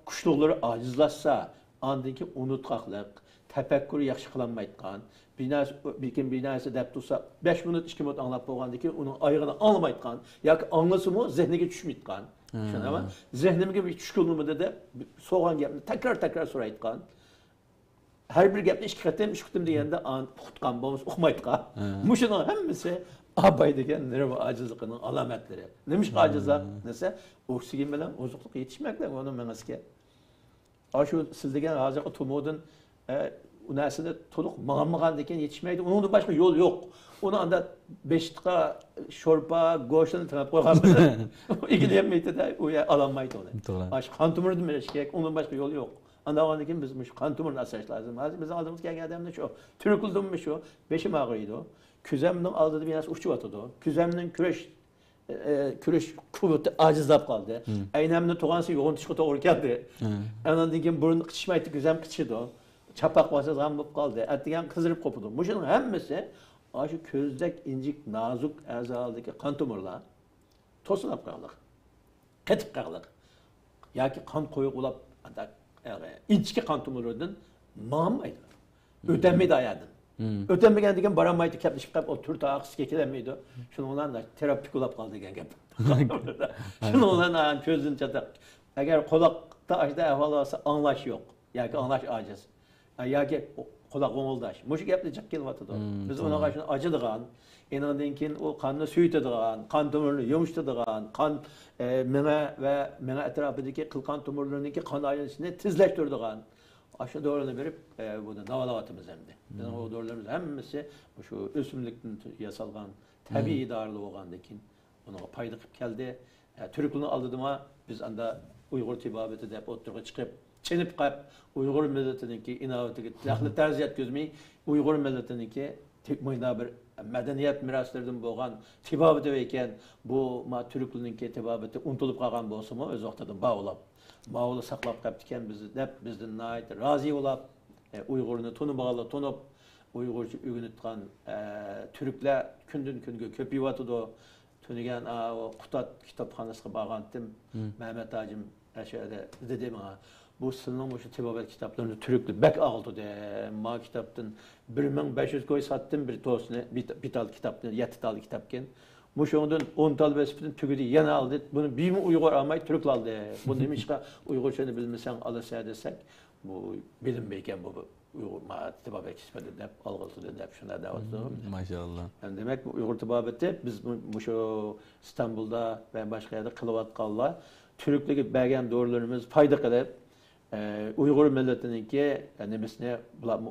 S1: kuşlukları acizlaşsa, andaki unutkaklık, tefekkür yaxşı kılanmaydıkan, binası dep tutsa, 5 minut 2 minut anlap boğandaki onun ayağını almaydıkan, ya ki anlısı mı zehnine düşmeydikan. Şuna ama zehnime bir düşkünlüğümü de soğan yapını tekrar soraydıkan. Her bir gapni 2 qatim 3 qatim deganda uqutgan bo'lsa uqmaydigan. Mushuning hammasi abay degan nerv ojizligining alomatlari. Nimish ojizlar desa, oksigen bilan ozuqliq yetishmakda uni menasiga. Shu siz degan hozirgi tumodin u narsani to'liq mang'amagandan keyin yetishmaydi. Uningdan boshqa yo'l yo'q. Uni anda 5 daqiqa sho'rpa, go'shtni tanab qo'ygan bilan igilyapmaydi-da, u ololmaydi uni. Shu qon tomirni bilish kerak, undan boshqa yo'l yo'q. Andan keyin biz şu kan tumurunu asraş lazım. Hadi bizim aldığımız gelgen adamda şu. Türküldüm mü şu? Beşim ağrıydı. Küzeminin aldığı biraz uçu atıdı. Küzeminin küreş kuvveti acizlap kaldı. Eyneminin toğansı yoğun çıkı doğru geldi. Andan keyin burun kıçışmaydı, küzem kıçıydı. Çapak basa zamlıp kaldı. Ettigen kızdırıp kopudu. Bu şunun hemmesi şu közdek incik nazuk azaldaki kan tumurlar tosunap kaldık. Ketip kaldık. Ya ki kan koyu ulap İnçki kan tumurundan mağmaydı. Ödenmeydi ayadın. Ödenmegen degen baramaydı, kepleşip kap otur ta aksı kekilemeydi. Şunu olan da terapik olap kaldı gen gap. Şunu olan da közün çatak. Eğer kulakta açda ehval olsa anlaş yok. Ya ki anlaş aciz. Ya ki kulak oğuldaş. Muşu gapli çak kelvatıdı. Biz ona karşı acıdığan, enandan keyin o kanını süyütediğan, kan tumurunu yumuştediğan, kan mene etrafındaki kılkan tumurlarındaki kan ayrıntısını tizleştirdiğan. Aşı doğrunu verip bunu davalavatımız hem de. Bizim o doğrularımız hemmisi şu ösümlükten yasalgan, tabii darlı oğandaki ona payda kıp geldi. Türklüğünü aldığıma biz anda Uygur tibabeti de oturuğa çıkıp çenip kayıp Uygur milletininki inavatı tahlı terziyat gözmeyi Uygur milletininki tek mıyda bir medeniyet miraslarından boğan tibabeti veyken bu Türklüğününki tibabeti unutulup kalgan bolsa mı öz vaktadan bağolap. Bağolu saklap kaptiken bizi hep bizden ait razı olap Uygur'unu tonu bağlı tonup Uygurcu ügünütkan Türkler kündün künge köpüyvatıdı. Tönügen o Kutat kitapxanasına bağlandım. Mehmet Hacım aşağıda dedi bana bu sınırın şu tibabet kitaplarını Türklü bek aldı de ma kitaptın 1500 koy sattım bir tosunu bir tal kitaptın 7 tal kitapken. Bu şundan 10 tal besbitten tügüdü yana aldı. Bunu bir mi Uygur almayı Türk aldı. Bu demişka Uygurçanı bilmesen alırsa desek bu bilinmeyken bu Uygur tibabet kitapları da algıldı da şuna da oldu.
S2: Maşallah.
S1: Yani demek bu Uygur tibabeti biz bu şu İstanbul'da ve başka yerde kılıvat kallar. Türklüğü belgen doğrularımız fayda kadar Uygur milletininki yani mesela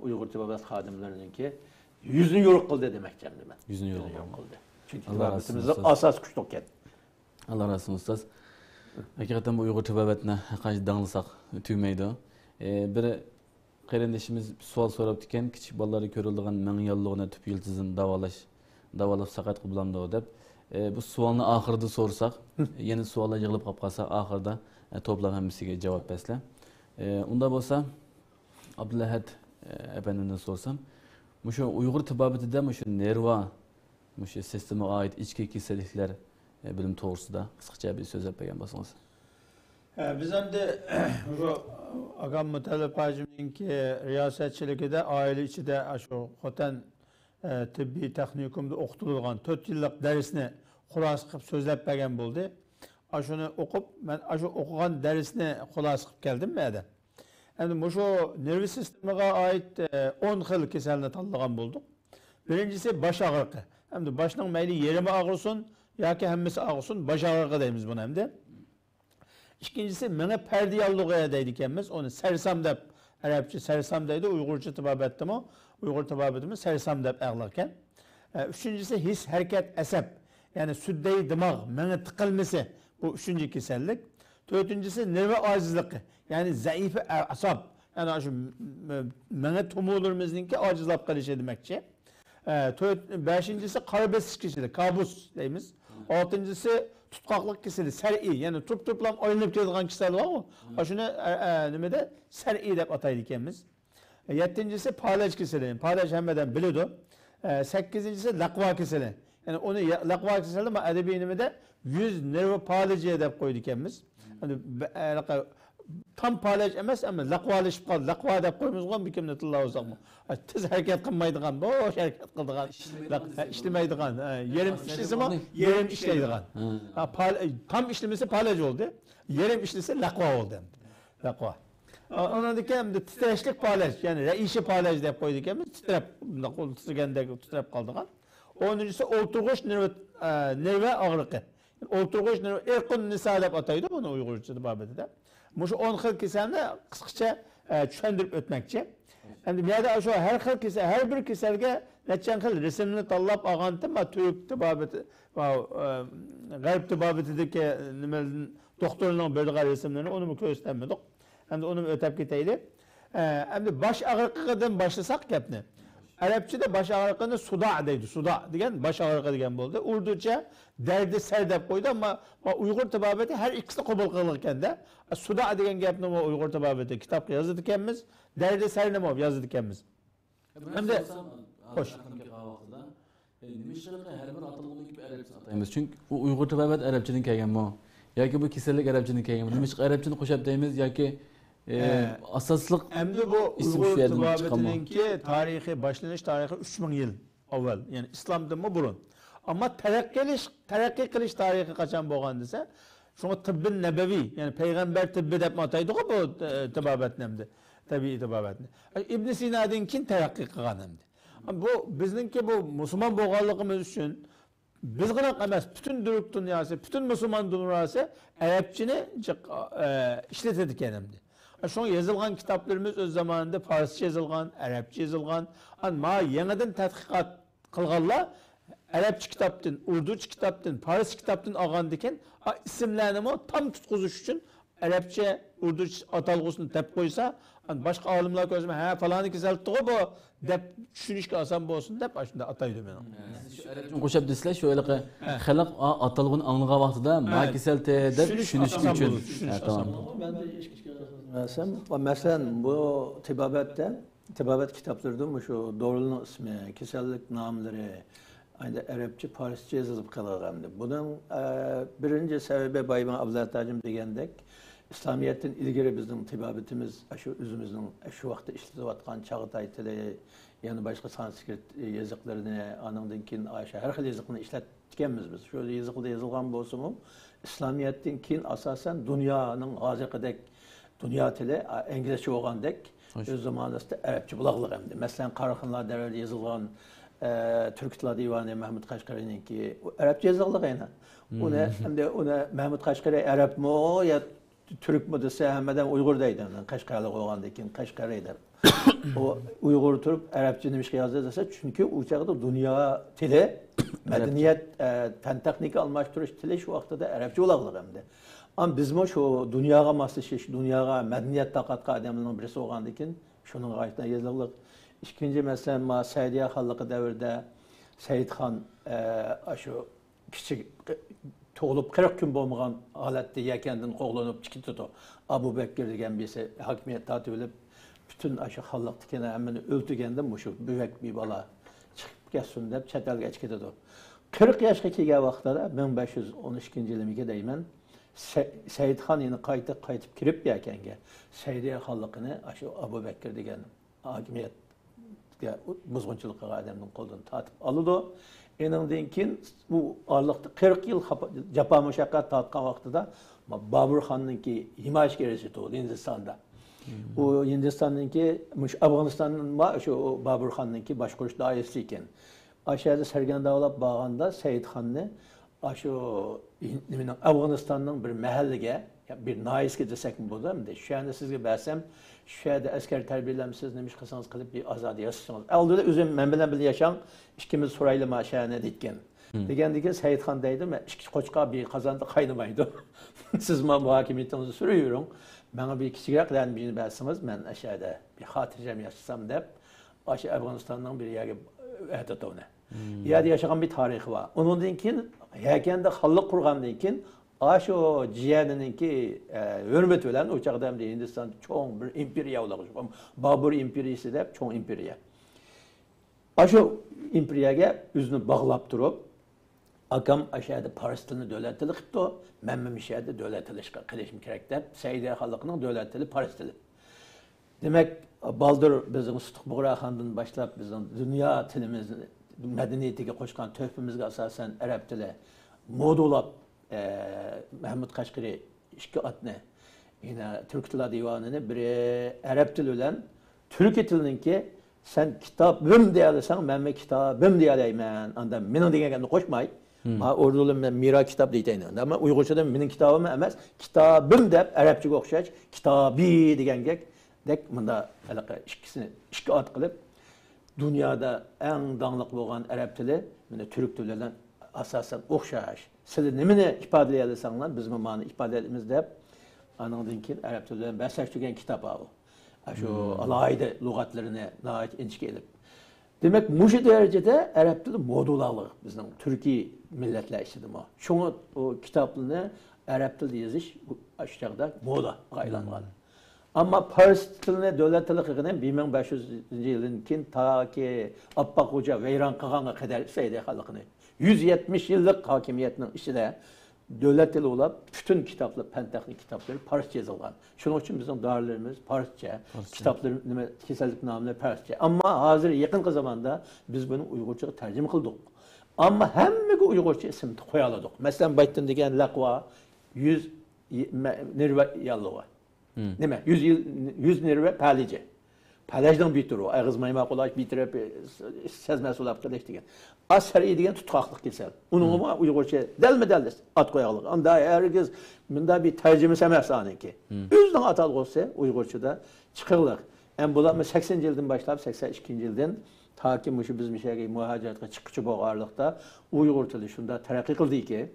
S1: Uygur tibabet hadimlerininki yüzünü yoruk kıldı demek canım ben.
S2: Yüzünü yoruk
S1: kıldı. Çünkü tibabetimizde asas güç yok yani.
S2: Allah razı olsun ustaz. Hakikaten bu Uygur tibabetine kaç dağılsak tüymeydi. Bir qarindoshimiz savol so'rab ekan, kichik bolalarga ko'riladigan ming yillığına tüp yıldızın davalab sakat qilib bulamdi deb. Bu savolni oxirida so'rsak, yana savollar yig'ilib qolib qolsa, oxirida to'plab hammasiga javob bersizlar. Unda bo'lsa, Abdulahad efendimden sorsam, şu Uyghur tıbbabıtıda şu nerva, şu sisteme ait içki kasalliklar bilim to'g'risida qisqacha bir so'z aytgan bo'lsangiz.
S3: Biz hem de şu Agam Mutalib Hacim'inki riyasetçilikide aile içinde şu Xotan tıbbi texnikumda okutulgan 4 yıllık dersini xulas qilib so'zlab bergan bo'ldi. Şunu okup ben şu okugan dersini xulas qilib keldim meyde. Endi şu nervi sistemiga ait 10 xil kasalni tanlagan bo'ldik. Birincisi baş ağrıqı. Hem de başning mayli yerimi ağrıсын yoki hammasi ağrıсын baş ağrıqı deymiz bunu hem de. İkincisi mene perdiyallığı deydi ekanmiz. Onu sersam deb Arapça sersam deydi. Uygurca tababettim o. Uygur tababetimi sersam deb ağlarken. Üçüncüsü his, hareket, esep. Yani süddeyi dimağ, mene tıkılması. Bu üçüncü kasallik. Dördüncüsü nerve acizliği. Yani zayıf asap. Yani şu mene tumulurumuzunki acizlap kalışa demekçi. Beşincisi karabesiz kişilik, kabus deyimiz. Altıncısı tutkaklık kişiliği, ser'i. Yani tuplam oynayıp geldiğin kişiler var mı? Şunu nemede ser'i deyip ataydı kendimiz. Yedincisi palaj kişiliği. Palaj hemmeden biliyordu. Sekizincisi lakva kişiliği. Yani onu lakva kişiliği ama edebi nemede 100 nerve palajıya deyip koydu kendimiz. Yani tam palaj emas ama laqvalashib qoldi. Laqva deb qo'ymizgan bekimni tilla o'zaqmi. Tez harakat qilmaydigan, bo'sh harakat qiladigan, ishlamaydigan, yerim ishlasimi, yerim ishlaydigan. Tam ishlamasa palaj bo'ldi. Yerim ishlasa laqva bo'ldi. Laqva. Ondan keyin titrashlik palaj, ya'ni raisi palaj deb qo'ydik ekanmiz. Titrab, qo'l titragandek titrab qoldigan. 10-si o'ltirg'ish nerva og'riqi. O'ltirg'ish nerva irqun nisa deb ataydi buni Uyg'urcha babida. Şu 10 xil kasalni qisqacha tushuntirib o'tmoqchi. Endi bu yerda shu har xil kasal, har bir kasalga necha xil rasmni tanlab olgandim, va Türk tabobati va g'arb tabobitidagi nima doktorning bergan rasmlarini uni ko'rsatmadik. Endi uni o'tab ketaylik. Endi bosh og'riqidan boshlasak gapni. Arapchada bosh og'riqini suda deydi. Suda degan bosh og'riqi degan bo'ldi. Urducha derdi ser deb qo'ydi, ammo Uyg'ur tabobati har ikkisini qabul qilgan ekanda. Suda degan gapni Uyg'ur tabobati kitobga yozdi ekanmiz. Derdi ser nima yozdi ekanmiz. Hamda xo'sh.
S2: Her bir atılımı gibi Arapça atayımız. Çünkü bu Uyghur tababat Arapçadan kelgan bu. Yoki bu kasallik Arapçadan kelgan. Nima Arapçani qo'shib deymiz yoki asosliq
S3: endi bu Uyg'ur tabobatininki tarixiy boshlanish tarixi 3000 yil avval, ya'ni islomdan burun. Ammo taraqqiy qilish tarixi qachon bo'lgan desa, shunga tibbin nabaviy, ya'ni payg'ambar tibbi deb ataydi-ku bu tabobatni hamda, tabiiy tabobatni. Ibn Sinodan keyin taraqqiy qilgan hamda. Bu bizningki bu musulmon bo'lganligimiz uchun bizgina emas, butun Türk dunyosi, butun musulmon dunyosi Arabchani ishlatadi ekan hamda. Şuna yazılgan kitaplarımız öz zamanında Farsça yazılgan, Arapça yazılgan. Ama yeniden tədqiqat qılğanlar Arapça kitaptın, Urduca kitaptın, Farsça kitaptın ağan diken isimlerini tam tutkuzuş için Arapça, Urduca atalgısını tep koysa, başka alimler gözüme ha falanı güzeldi bu dep düşünüşke asan bu olsun dep aşında ataydı ben.
S2: Arapça qo'shib desizlar shu yiliqi xalq atalg'ini anglagan vaqtida ma kasalti deb tushunishlik uchun. Tamam.
S1: Mesela bu tibabat kitaplarında şu doğruluğun ismi, kesellik namları, aynı Arapça, Farsça yazılıp kalırdı. Bunun birinci sebebi Bayban Abdullah Hacim degendek, İslamiyet'in ilgili bizim tibabatimiz, şu üzümüzün şu vakti işletivatkan Çağatay tili, yani başka sanskrit yazıklarını, anındaki Ayşe, her xil yazıklarını işlettikemiz biz. Şöyle yazıklı yazılgan bolsunmu, İslamiyet'in kin asasen dünyanın hazırkadek dünya tili İngilizce olgandek öz zamanında Arapça bulaqlıq hem de. Mesela Karaxanlar devrede yazılgan Türk Tila Divanı Mehmet Kaşgari'ninki Arapça yazılıq yani. Ona Mehmet Kaşgari Arap mı ya Türk mü dese hemeden Uygur deydi. Kaşgarlı olgandaki Kaşgari der. O Uygur Türk Arapça demiş ki yazdı dese çünkü uçakta dünya tili medeniyet fen teknik almashtırış tili şu vaxtda da Arapça bulaqlıq hem de. Ama bizim şu dünyaya maslaşış, dünyaya medeniyet taqatqa adamların birisi olgandikin, şunun gayetine yazılıq. İkinci mesela Seydiye Xanlığı devirde Seyit Xan şu kichik tug'ilib 40 kun bo'lmagan holatda yakandan qo'g'lanib chiqdi. Abu Bakr degan birisi hokimiyat tortilib bütün aşı xalqdikini hammani o'ltirganda mushu buvak bir bola chiqib ketsin deb chet elga ketadi. 40 yoshga kelgan vaqtida 1512-yilga deyman Saidxon yana qaytib kirib yakanga Saydiya xalqini shu Abu Bakr degan hokimiyatga buzg'unchilik qilgan odamning qo'lidan tortib oldi. Endan keyin bu orliqda 40 yil jafo mushaqqat tortgan vaqtida Babur Xonningki himoyaga erishdi Hindistonda. O Hindistan'daki, Afganistan'ın şu Babur Xonningki boshqarish doirasi ekan. Aşağıda Sergen Davlab bağında Seyit Xonni şu Afganistan'ın bir mahalliga, bir naizga desek mi bo'ladi? Şu anda sizga bersem, şu yerda askar tarbiyalamsiz, nima ish qilsangiz qilib bir ozod yashasangiz. Oldida o'zim men bilan bir yashang, ikkimiz so'rayli mashani deygan. Degandiki Seyit Xon deydi, men ikki qo'chqa bir qozonda qaynamaydi. Siz muhokamatingizni suravering. Bana bir kichikroqdan birini bersangiz, men aşağıda bir xotirjam yashasam deb, o'sha Afg'onistonning bir yerga aytadi. Yerda yashagan bir tarixi bor. Undan keyin yakanda xalq qurgandan keyin shu jiyaninki hurmat bilan o chaqda Hindiston cho'ng bir imperiya bo'lgan. Babur imperiyasi deb cho'ng imperiya. Shu imperiyaga o'zini bog'lab turib, akam aşağıda Fars tilini davlat tili qilibdi, men aşağıda davlat tili qilishim kerak deb Saydiya xalqining davlat tili Fars tili. Demak, baldır bizning Sutuq Buğraxondan boshlab bizning dunyo tilimizni madaniyatiga qo'shgan tuhfamizga asosan arab tili modulab Mahmud Qashqari ikki otni yana turk tili divonini biri arab tili bilan turk tilininki sen kitobim deyalasan, men kitobim deyalayman. Anda mening deganimni qo'shmay Ordulu Mira kitap deydi. Ama Uygurca'da benim kitabım emas, kitabım deb Arapçaga o'xshash kitobi deganga dek bunda alaqa ikki ot qilib dunyoda eng dangliq bo'lgan arab tili mana turk tili bilan asosan o'xshash. Siz nimani ifodalayapsizlar, biz mana ifodalaymiz deb anandan keyin arab tili bilan basash degan kitob bu. Shu alayda lug'atlarini nayt inchga elib. Demek muşu derecede Arap dili modulalı bizning Türkiye milletler işidim o. Şunu o kitaplarını Arap dilida yozish aşağıda moda aylangan. Ama Fars tilini davlat tili qilgan 1500-yildan keyin taki Abbaq Hoca vayron qilganga qadar Saydiya xalqini 170 yillik hokimiyatning ichida davlat tili bo'lib, bütün kitaplar, fen texnik kitapları Farsça yazılgan. Şunun için bizim darilerimiz Farsça, kitapların kesinlik namları Farsça. Ama hazır yakın zamanda biz bunu Uygurca tercüme kıldık. Ama hemme Uygurca isim koyaladık. Mesela Baytın degen laqva 100 nirve yallığı. Nime? 100 nirve palice. Palajdan bitir o. Ağız mayma qolaş bitirip sezmesi olab qilish degan. Asari degan tutqaqliq kesel. Onun ama Uygurca delme deldes at qoyaqliq. Anda herkes bunda bir tercümesi emas aniki. Özünün atalıq olsa Uygurcada chiqirliq. Hem bular 80 yildan boshlab 82-yildan taki mushu biz mishaga muhojiratga chiquvchi bo'lganlikda Uyg'ur tili shunda taraqqiy qildiki,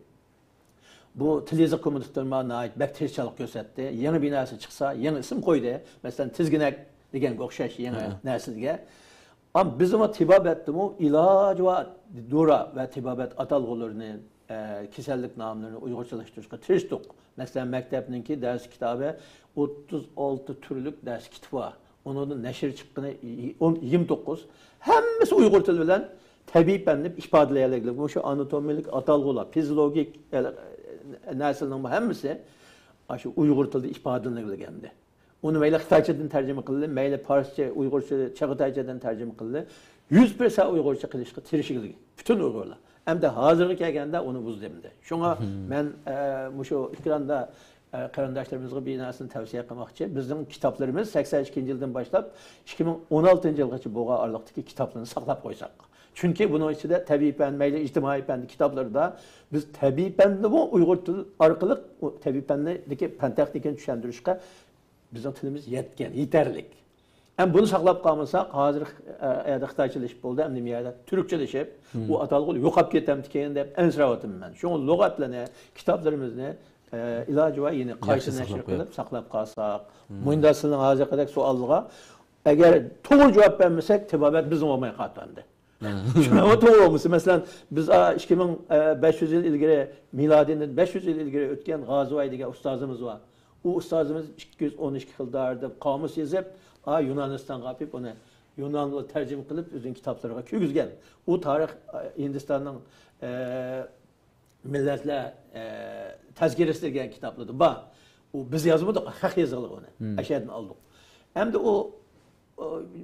S1: bu Tilizlik kommunistlarga ait bakteriyalik ko'rsatdi. Yangi binosi chiqsa, yangi ism qo'ydi. Masalan, tizginak degan o'xshash yangi naslga. Ama bizim tibabettimi iloj va dura va tibabat atalg'ularini kasallik nomlarini uyg'urchalashtirishga tirishdik. Masalan, maktabninki dars kitobi 36 turlik dars kitobi bor. Onun nashr chiqqani 29. Hammasi Uyg'ur tili bilan tabiiy fanni ifodalaydigan. Bu shu anatomik atalg'ular, fiziologik narsalarning hammasi shu Uyg'ur tilida ifodalanilgandi. Onu meyle Xitaychadan tercüme kıldı, meyle Farsça, Uygurca, Çağataycadan tercüme kıldı. 100% Uygurca kılışkı tirişiklik. Bütün Uygurlar. Hem de hazırlık gelgende onu buzdemdi. Şuna ben şu ekranda qarindoshlarımızga bir narsani tavsiya qilmoqchi. Bizning kitaplarımız 82-yildan boshlab 2016-yilgacha bo'lgan oraliqdagi kitaplarni saqlab qo'ysak. Chunki buning ichida tabiiy fan, mayli ijtimoiy fan kitaplarda biz tabiiy fanni bu Uyg'ur tili orqali tabiiy fannidagi fan texnikani tushuntirishga bizim tilimiz yetken, yeterlik. Hem bunu saklap kalmasak, hazır Xitayçılışıp oldu, hem de miyada Türkçeleşip, bu atalgı yoqap ketem dikeyin de en sıravatım ben. Şu an logatla ne, kitaplarımız ne, ilacı var yine kayısı neşir kılıp saklap kalsak, muyndasının hazır kadar suallığa, eğer doğru cevap vermesek, tibabet bizim olmaya katlandı. Şuna to'g'ri bo'lmasa, masalan, biz 2500 yil ilgari, milodidan 500 yil ilgari o'tgan G'azovoy degan ustozimiz bor. U ustozimiz 212 xildor deb qomus yozib, Yunonistonga olib uni Yunonga tarjima qilib o'zining kitoblariga ko'gizgan. U tarix Hindistonning millatlar tazkirasi degan kitoblarda bor. U biz yozmadik, haq yozilgan uni. Ashaddan oldik. Hamda u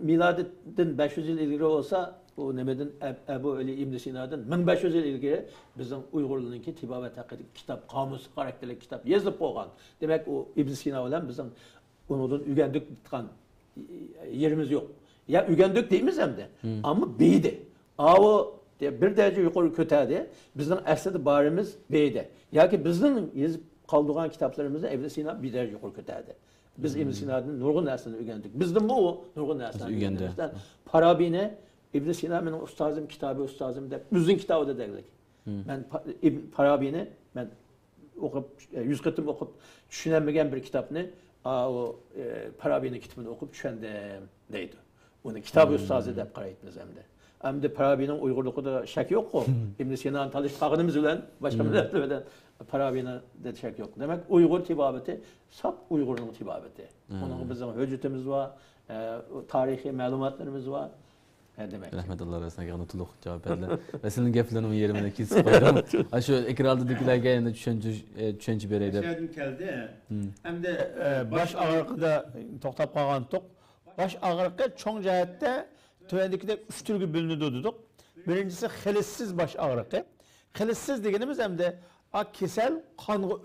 S1: milodidan 500 yil ilgari olsa, o nimadan Ebu Ali İbn Sina'dan 1500 yil ilgari bizning Uyg'urlarning tibobat haqidagi kitob, qomus xarakterli kitob yozib qo'ygan. Demak, u Ibn Sina bilan bizning undan o'rgandik degan yerimiz yo'q. Ya o'rgandik deymiz hamda, ammo beydi. O bir derece yuqori ko'tardi. Bizning aslida borimiz beydi. Yoki bizning yozib qoldirgan kitoblarimizni Ibn Sina bir derece yuqori ko'tardi. Biz Ibn Sina'dan nurg'un narsani o'rgandik. Bizdan bu nurg'un narsani o'rgandik. Farabiyni Ibn Sina mening ustozim, kitobi ustozim deb o'zining kitobida derdik. Men Farabiyni men o'qib 100 qatim o'qib tushunmagan bir kitobni o Farabiyning kitobini o'qib tushundim deydi. Uni kitobi ustozi deb qaraymiz hamda. Hamda Farabiyning Uyg'urligida shak yo'q-ku. Ibn Sina'ni tanishganimiz bilan boshqa millatlar bilan Farabiyni de shak yo'q. Demak, Uyg'ur tibobati sap Uyg'urning tibobati. Uning bizning hujjatimiz bor, tarixiy ma'lumotlarimiz bor. Demek.
S2: Rahmetullah arasına yağını tuluk cevap verdiler. Ve senin geflerin yerimine kesip koyarım. Şu ekraldadikilerge endi düşünce bereydi.
S3: Aşağıdan geldi. Hem de baş ağrıqıda to'xtab qolgan to'q. Baş ağrıqı çoğun cəhətdə tövəndikdə 3 türlü bölünüdü dedik. Birincisi xilissiz baş ağrıqı. Xilissiz deganimiz hem de kesel qanğı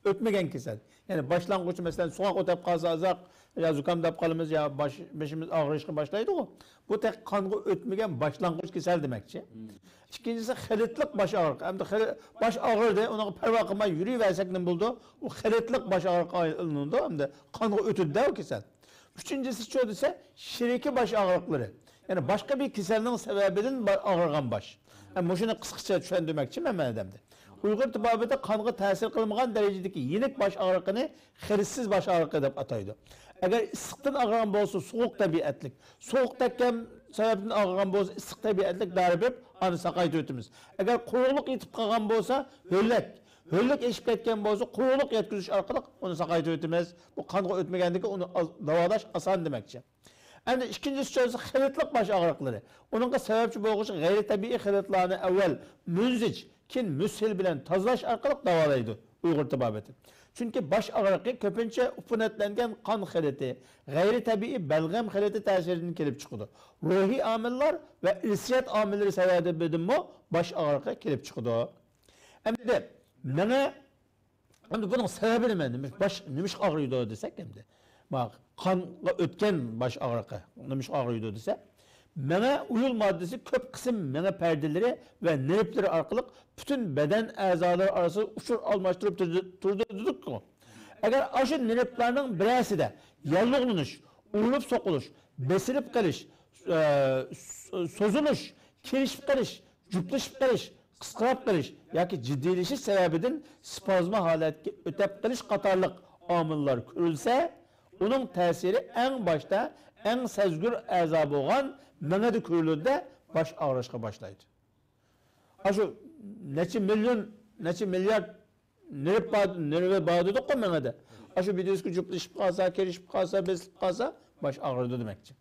S3: ötmegen kesel. Yani başlangıç mesela soğuk ötüp qalsa azaq ya zukam deb qalımız ya başımız ağrışqa başlaydı o. Bu tek qanğı ötmegen başlangıç kesel demekçi. İkincisi xilitlik baş ağrıqı. Hem de baş ağrıdı, ona perva qılmay yürüyüversek ne buldu? O xilitlik baş ağrıqı alındı hem de qanğı ötüdü de o kesel. Üçüncüsü şu ise şiriki baş ağrıqları. Yani başka bir keselinin sebebinin ağrıgan baş. Yani bu şunu qısqaça düşündürmekçi məmən edemdi. Uyghur tıbbabıda qanğa təsir qılmagan derecedeki yenik baş ağrıqını xirissiz baş ağrıqı deb ataydı. Eğer ısıqdan ağrıgan bolsa soğuk tabiatlik, soğuk tekkem sebebden ağrıgan bolsa ısık tabiatlik daribib anı saqaytı ötümüz. Eğer quruqluq yetip qalgan bolsa höllük eşip ketken bolsa quruqluq yetkizüş arqalıq onu saqaytı ötümüz. Bu qanğa ötmegendeki onu davalaş asan demekçi. Hem de ikincisi sözü xilitlik baş ağrıqları. Onunla sebepçi bolğucu gayri tabii xilitlarını evvel münzic kin müshil bilen tazlaş arqalıq davalaydı Uyghur tıbbabeti. Çünkü baş ağrıqı köpünçe upunetlengen kan xiliti, gayri tabii belgem xiliti təsirinden kelip çıkıdı. Ruhi amiller ve irsiyat amilleri sebebiydi mi baş ağrıqı kelip çıkıdı. Hem de bunun sebebi ne? Nimiş ağrıydı desek hem de. Bak, kanla ötken baş ağrıqı, nimiş ağrıydı desek. Mene uyul maddesi köp kısım mene perdeleri ve nerpleri arkalık bütün beden azaları arası uçur almıştırıp durdurduk mu? Eğer aşı nerplerinin birisi de yallıqlanış, uğulup sokuluş, besilip kalış, sozuluş, kirişip kalış, cüplüşüp kalış, kıskırap kalış, ya ki ciddileşiş sebebinin spazma haletki ötep kalış katarlık amıllar görülse, onun tesiri en başta en sezgür azabı olan mənədi körülündə baş ağrışqa başlaydı. Aşı neçə milyar nerve bağlıdır o mənədə. Aşı bir diski cüplüşüp qalsa, kerişip qalsa, besilip qalsa baş ağrıdı deməkçi.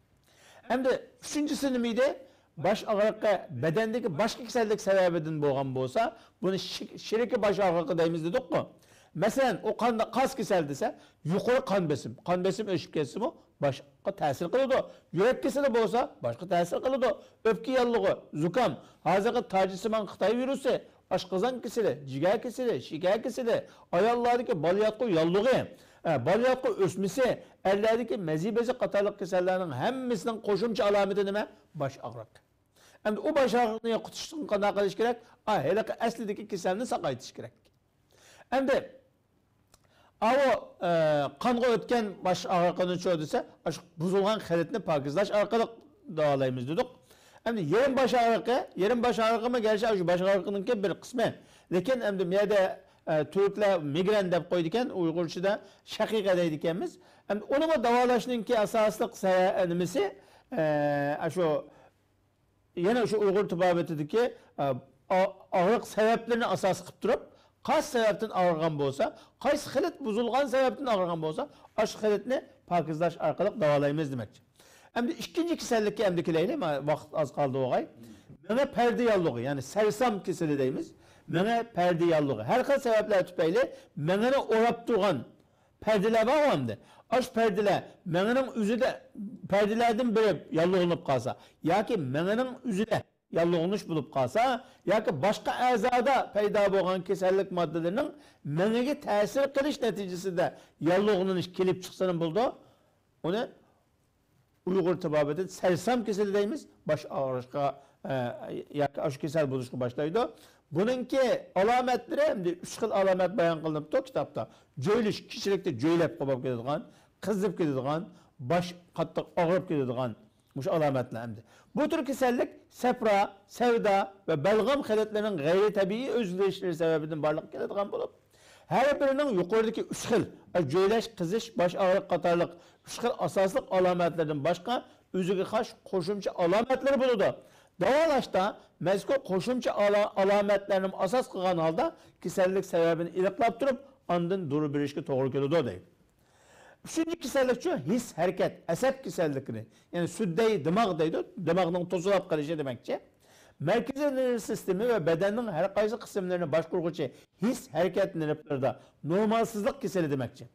S3: Hem de üçüncüsü nemiydi? Baş ağrıqqa bedendeki başka kisellik sebebinin bolğan bolsa, bunu şiriki baş ağrıqı deyimiz dedik mi? Mesela o kanda kas kesildiyse yukarı kan besim ölçüp ketsin mi? Başka tesir kılıyordu. Yürek kesili olsa başka tesir kılıyordu. Öpke yallığı, zukam, hazırda tacisiman Xitay virüsü, aşkızan kesili, ciğer kesili, şeker kesili, ayallardaki balyatlı yallığı, balyatlı ösmesi, ellerdeki mezibesi katarlık kesillerinin hemmisinin koşumçu alameti ne? Baş ağrık. Hem de o baş ağrıqını kutuştuğun kadar kılış gerek, hele eslideki kesilini sakaytış gerek. Hem de qanğa ötken baş ağrıqını çöldüse, buzulğan xilitini pakizlaş arqalıq davalayımız dedik. Hem de yerin baş ağrıqı mı gerçi şu baş ağrıqının ki bir kısmı. Lekin hem de miyade Türkler migren dep koyduken, Uygurçuda şakika deydikenimiz. Hem de onu davalaşının ki asaslık seyahatimizi şu yana şu Uyghur tababetideki ağırlık sebeplerini asas kılıp durup, qaysi sebepten ağırgan bolsa, qaysi xilit buzulgan sebepten ağırgan bolsa, aş xilitni pakizlash orqali davolaymiz demekçi. Hem de ikinci kasallikka hem keleyli, vaqt az qaldı oğay. Mene perde yallığı, yani sersam keseli deymiz. Mene perde yallığı. Her xil sebepler tüpeyli, meneni orap durgan perdeler var hamdı. Aş perdeler, menenin üzüde perdelerden biri yallığınıp kalsa, ya ki menenin üzüde yallığınış bulup kalsa, ya ki başka azada peyda boğan kesellik maddelerinin menege tesir kılış neticesinde yallığınış kelip çıksının buldu. Onu Uyghur tababeti sersam keseli deymiz. Baş ağrışka, ya ki aşı kesel buluşku başlaydı. Bununki alametleri hem de 3 xil alamet bayan kılınıptı o kitapta. Cöyliş, kişilikte cöylep kopap ketadigan, kızıp ketadigan, baş qattiq ağrıp ketadigan muş alametler hem de. Bu tür kesellik sepra, sevda ve belgam xiletlerinin gayri tabii özleşleri sebebinden barlık ketadigan bulup, her birinin yukarıdaki 3 xil, cöyleş, kızış, baş ağrık qatarlık 3 xil asaslık alametlerden başka özüge xaş qoşumçu alametleri buludu. Davalaşta mezkur qoşumçu alametlerinin asas kılgan halda kesellik sebebini iliqlap durup andın duru birişki doğru keludi deyip. Üçüncü kesellik şu his, hareket, asab kesellikini yani süddeyi dimağ deydi, dimağının tozulap kalışı demekçe. Merkezi nerv sistemi ve bedenin her qaysı kısımlarını başkurguçu his, hareket nervlerde normalsızlık keseli demekçe.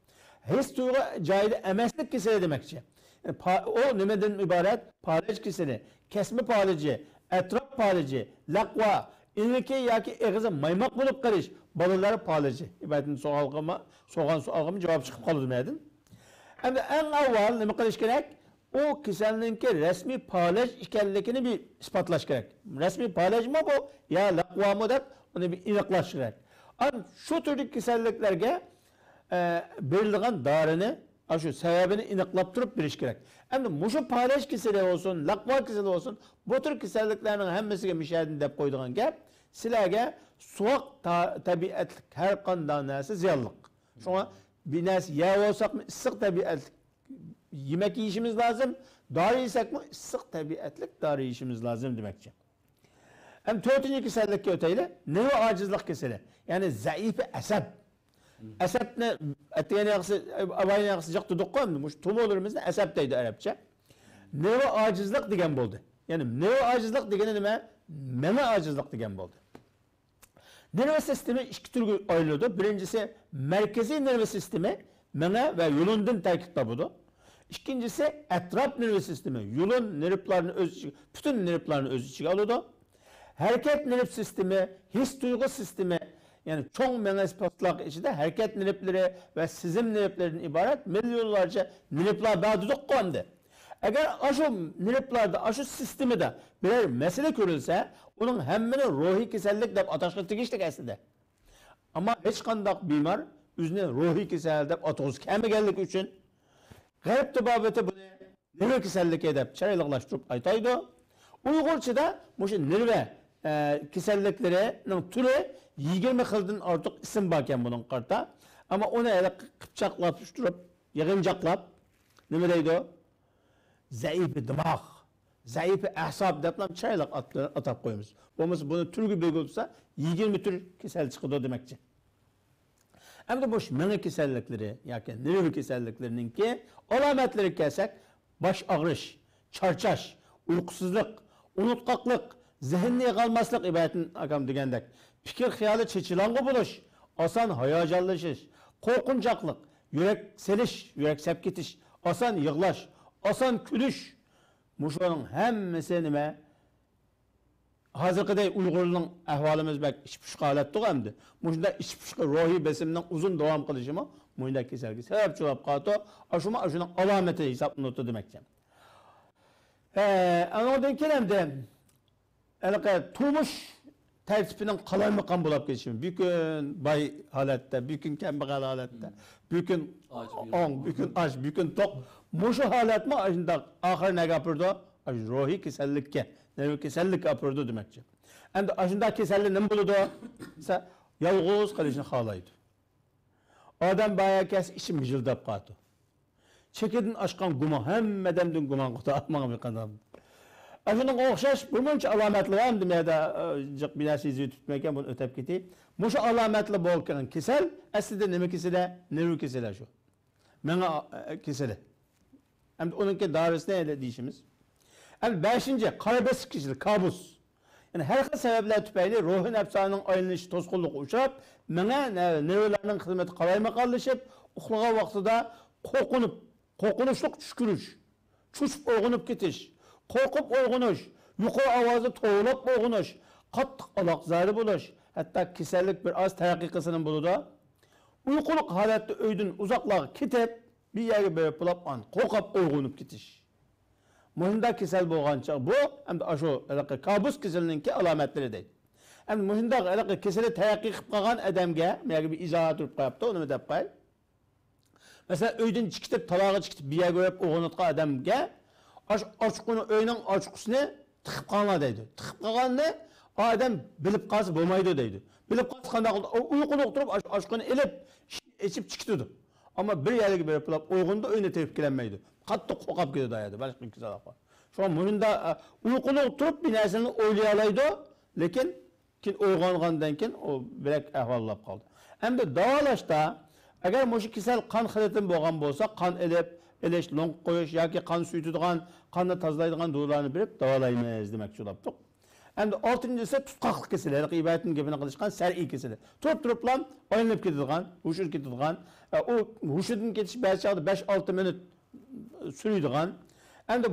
S3: His duygu cahili emeslik keseli demekçe. Yani o nemeden ibaret? Palej keseli, kesme paleci, etraf paleci, lakva, ilki yaki eğizi maymak bulup karış, balıları paleci. İbadetin soğan su algımı cevap çıkıp kalı demedin. Hem de en avval ne kılış gerek? O keselliğinki resmi palej ikenlikini bir ispatlaş gerek. Resmi palej mi bu? Ya lakva mı der? Onu bir iniklaş gerek. Ama şu türlü keselliklerge belirlen darını, şu sebebini iniklap durup biliş gerek. Hem de muşu palej keseli olsun, lakva keseli olsun, bu tür keselliklerin hemmesiga müşahedin dep koyduğun gap, silerge soğuk tabiatlik her kandan nesi ziyallık. Şuna bir nesi ya olsak mı ısık tabiatlik yemek yiyişimiz lazım, darı yesek mi ısık tabiatlik darı yiyişimiz lazım demekçe. Hem dördüncü kesellikki öteyle, nero acizlik keseli. Yani zayıf asab. Asab ne? Etiyeni yakısı, abayını yakısı cak tutuk koyamdı. Tumu olurumuzda asab deydi Arapça. Nero acizlik degen boldu. Yani nero acizlik degeni nime? Meme acizlik degen boldu. Nerve sistemi iki türlü ayrılıyordu. Birincisi merkezi nerve sistemi, meme ve yolundan takipte budu. İkincisi etraf nerve sistemi, yolun nervlerini bütün nervlerini öz içine alıyordu. Hareket nerv sistemi, his duygu sistemi, yani çok menespastlak içinde hareket nervleri ve sizim nervlerinin ibaret milyonlarca nervler bağlıdır koydu. Eğer aşı nervlerde, aşı sistemi de birer mesele görülse, onun hemmini ruhi kesellik de ataşkı tigişlik aslında. Ama hiç kandak bimar, üzerine ruhi kesellik de atağız kemigellik için, garip tababeti bunu nerv kesellik edip çaylıklaştırıp aytaydı. Uygurçada bu nerve keselliklerinin türü 20 xildan artıq isim barken bunun qarta. Ama onu elə qıpçaqlap, tutup, yığıncaklap, nima deydi o? Zayıf-ı dimağ, zayıf-ı asab deb çaylaq atap qoyumuz. Bunu türgü bölgülse 20 tür kesel çıkıdı demekçi. Hem de bu mene kesellikleri, yani nerv keselliklerinin ki alametleri kelsek, baş ağrış, çarçaş, uykusuzluk, unutkaklık, zihinli kalmaslık ibadetin akam degендek. Fikir xiyali çeçilangı buluş, asan hayacanlaşış, korkuncaklık, yürek seliş, yürek sep ketiş, asan yığlaş, asan külüş. Muşanın hemmesi nime? Hazırkıday Uygurluğun ahvalimiz bek iç puşka halettik hemdi. Muşanda iç puşka ruhi besimden uzun devam kılışımı muşanda keselgi. Sebep cevap kato, aşuma aşının alameti hesap notu demekçe. Oradan kelemde turmuş tertibinin kalaymıkan bulup geçişim. Bir gün bay halette, bir gün kembağal halette, bir gün on, bir gün aç, bir gün tok. Muşu halet mi aşında ahir ne yapırdı? Ruhi kesellikke, nervi kesellik yapırdı demekçe. Hem de aşında kesellik ne buludu? Mesela yalğız kalışını halaydı. Adam bayağı kes işim jildap katı. Çekidin aşkan guma, hem medemdin guman kutu atmağım bir kadam. Şunun o'xshash birmuncha alomatlar ham nimada jiq bir narsa yuzib tutmaykan buni o'tab ketaylik. Mushu alomatlar bo'lgan kasal aslida nima kasali? Nerv kasali shu. Menga kasali. Hem onunki davrasida ele deyishimiz. Hem 5. qarabas kişilik, kabus. Yani her xil sebepler tüpeyli ruhi nefsanın aylanishi to'sqinlik uchrab, menga nervlarning xizmati qalaymaqonlashib, uxlagan vaqtida qo'rqinchlik tush ko'rish, cho'chib uyg'onib ketish, qo'rqib uyg'onish, yuqori ovozda to'g'lab uyg'onish, qattiq aloq zari bo'lish, hatto kasallik bir oz taraqqiy qilsin bo'ladi. Uyquliq holatda uydan uzoqlarga ketib, bir yerga berib qolib, qo'rqib uyg'onib ketish. Muhimda kasal bo'lgancha bu hamda shu kabus kasalligining alomatlari deydi. Endi muhimda kasali taraqqiy qilib qolgan odamga, menga bir izohat turib qo'yapti, uni deb qo'y. Masalan, uydan chiqib, talog'iga chiqib, bir yerga berib uyg'onayotgan odamga ochiqni uyning ochiqisini tiqib qolgan deydi. Tiqib qolganni odam bilib qolsa bo'lmaydi deydi. Bilib qolsa qanday qildi? Uyquda o'tirib ochiqni ilib, ichib chiqdi. Ama bir yerga berib qolib, uyg'onda uyni tepib kelmaydi. Qattiq qo'rqib ketadi ayadi. Boshqa kasallik bor. Şu muhimda uyquda o'tirib bir narsani o'ylay oladi, lekin keyin uyg'ongandan keyin o birak ahvollab qoldi. Endi davolashda agar mushu kasal qon xilitin bo'lgan bo'lsa, qon elib, elish, long qo'yish yoki qon suyitadigan, qonni tozalaydigan dorilarni berib davolaymiz demoqchi bo'ldik. Endi 6-isi tutqoqlik kasali, ibodatning gapini qilishgan sar'iy kasali. Turib bilan oynab ketadigan, hushur ketadigan, o hushidan ketish ba'zida 5-6 minut sürüydigan. Endi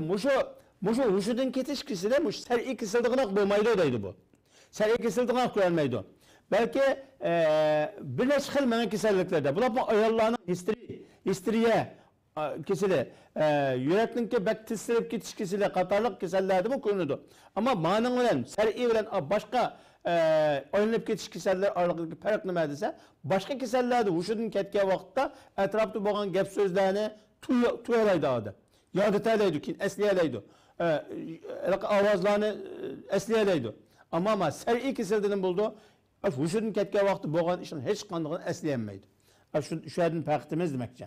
S3: mushu hushidan ketish kasali, mush sar'iy kasalliginak bo'lmaydi deydi bu. Sar'iy kasalliginak ko'rolmaydi. Balki bir necha xil mana kasalliklarda, bular ayollarning histeriya kesili, yürekninki bak tizdirib ketish kesili, qatorliq kasallarda bu ko'rinadi. Ammo ma'ning bilan, sar'iy bilan boshqa oynab ketish kasallar orasidagi farq nima desa, boshqa kasallarda hushidan ketgan vaqtda atrofda bo'lgan gap so'zlarni tuyalaydi odam. Yoditalaydi, keyin eslaydi. Ovozlarni eslaydi. Ammo sar'iy kasaldan bo'ldi, hushidan ketgan vaqtda bo'lgan ishni hech qanday eslayolmaydi. Shu yerdan farqimiz demoqchi.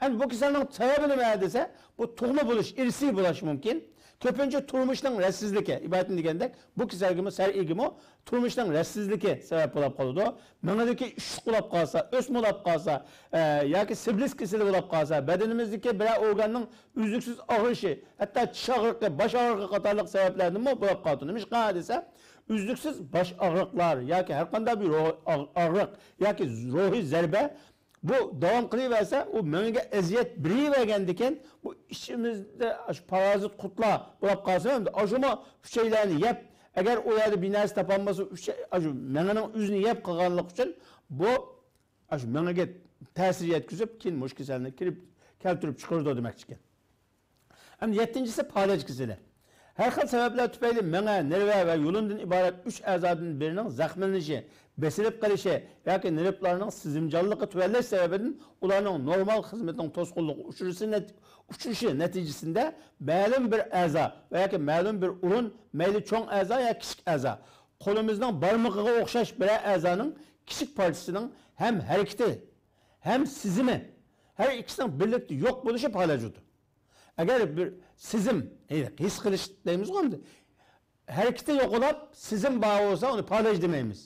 S3: Yani bu kasallik sebebi nima desa, bu tug'ma bo'lish, irsiy bo'lishi mumkin. Ko'pincha turmushning rassizligi, ibodatni degandek, bu kasallikmi, sar'iymi, turmushning rassizligi sabab bo'lib qoladi. Mengadagi ish qulab qolsa, o'smolab qolsa, yoki siblis kasali bo'lib qolsa, badanimizdagi bir organning uzluksiz og'rishi, hatto tish og'riqi, bosh og'riqi qatorliq sabablardan bo'lib qoladi. Nima desa, uzluksiz bosh og'riqlar yoki har qanday bir og'riq yoki ruhiy zarba bu devam qilaversa, u menga eziyat berivergandikan, bu ishimizda parazit qutlar bo'lib qolsa, ashuma şeylarni yeb, agar u yerda bir narsa topolmasa, menganing o'zini yeb qilganlik uchun bu menga ta'sir yetkazib, keyin mush kasalni keltirib chiqardi demoqchi ekan. Endi 7-si palaj kasali. Her xil sebepler tüpeyli menga, nerve ve yolundan ibaret 3 a'zodan birinin zaxmlanishi, besilib qolishi yoki nervlarning sizimjonligi tüvelleş sebebinin ularning normal xizmetining to'sqinligi uchirishi neticesinde ma'lum bir a'zo va yoki ma'lum bir urun, mayli cho'ng a'zo yoki kichik a'zo, qo'limizning barmog'iga o'xshash bir a'zoning kichik parchasining hem harakati, hem sizimi, her ikisining birlikda yo'q bo'lishi palajudi. Eğer bir sizim, his qilish deymiz qo'ydi. Hareketi yo'qolab, sizim bağ olsa onu palaj demeymiz.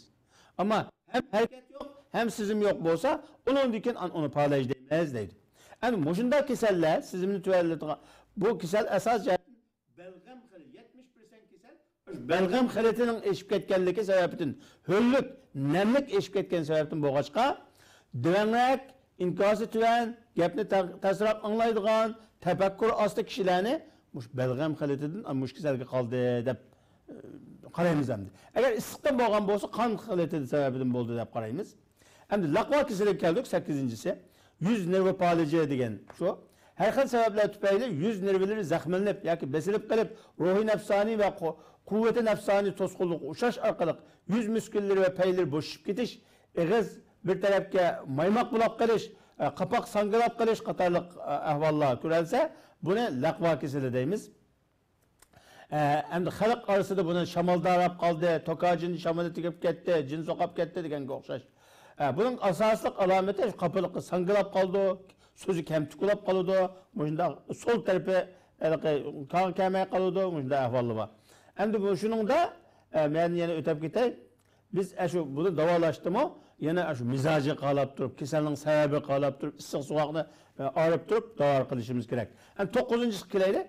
S3: Ama hem hareket yok, hem sizim yok olsa, onun diken onu palaj demeyiz deydi. Yani mushunda kasallar, sizimni tüvelletiğen, bu kasal esas belgam xili, 70% kasal, belgam xilitining eşip ketganligi sebebidan, ho'llik, nemlik eşip ketgan sebebidan bo'lg'achqa, divanlak, inkası tüven, gapni tasirab anglaydigan, tefekkür aslı kişilerini belgam xilitidan mush kasalga qoldi deb qaraymiz endi. Agar issiqdan bo'lgan bo'lsa, qon xiliti sababidan bo'ldi deb qaraymiz. Endi laqva kasaliga keldik, 8-si. Yuz nervi palaji degan shu. Har xil sabablar tufayli yuz nervlari zaxmlanib yoki besilib qolib, ruhiy nafsoniy va quvvati nafsoniy to'sqinlik ushlash orqali yuz muskullari va paylar bo'shib ketish, ig'iz bir tarafga maymoq bo'lib qolish, qapoq sangilab qolish qatorliq ahvollar ko'rilsa, buni laqva kasali deymiz. Endi xalq orasida buni shamoldarab qoldi, tokajini shamolda tegib ketdi, jin so'qib ketdi deganga o'xshash. Bunun asosli alomati qapoqqa sangilab qoldi, so'zi kam tukulab qoldi, bunda sol tarafi kan kelmey kalıdı, şunda ahvalı var. Endi bu şunun da men yana ötep ketay. Biz şu bunu davalaştı mı? Yana şu mizacı qalap durup, keselning sebebi qalap durup, issiq soğuqni arıp durup davar qilishimiz kerak. Yani 9-cı kilayda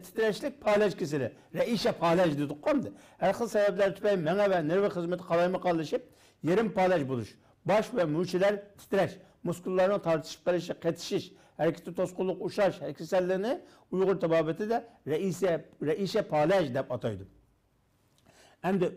S3: titreşlik palaj keseli. Reişe palaj dedik qomdi. Her xil sebepler tüpey mena ve nervi hizmeti qalayma qalışıp yerim palaj buluş. Baş ve müçiler titreş. Muskullarının tartışıp qalışı, qetishish, hareketi tosqunluq, uşaş, kesellerini Uyghur tababeti de reişe palaj deb ataydı. Endi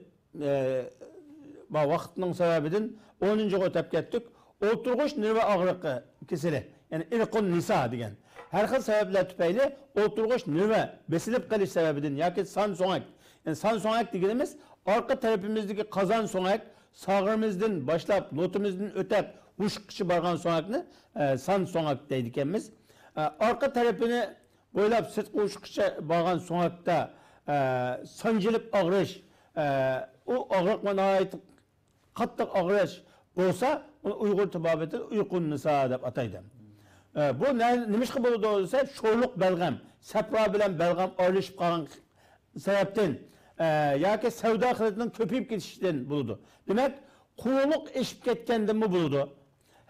S3: vaqtning sababidan 10-cı ötep ketdik. O'tirg'ish nervi og'riqi keseli. Yani irqun nisa degan. Har xil sabablar tufayli o'tirg'ish nervi besilib qolish sababidan yoki son so'ngak. Yani son so'ngak deganimiz orqa tarafimizdagi qozon so'ngak sog'rimizdan boshlab lotimizdan o'tib ushqichi borgan so'ngakni son so'ngak deydi ekanmiz. Orqa tarafini bo'ylab sirtqi ushqichi borgan so'ngakda sanjilib og'rish, o og'riq manayet qattiq og'rish bo'lsa, uni Uyg'ur tabobati uyqun nisa deb ataydi. Bu nimishqa bo'ladi desa, sho'rliq balg'am, sapro bilan balg'am olishib qolgan sababdan yoki savdo xilatining ko'payib ketishidan bo'ladi. Demak, quruqlik eshib ketgandanmi bo'ladi.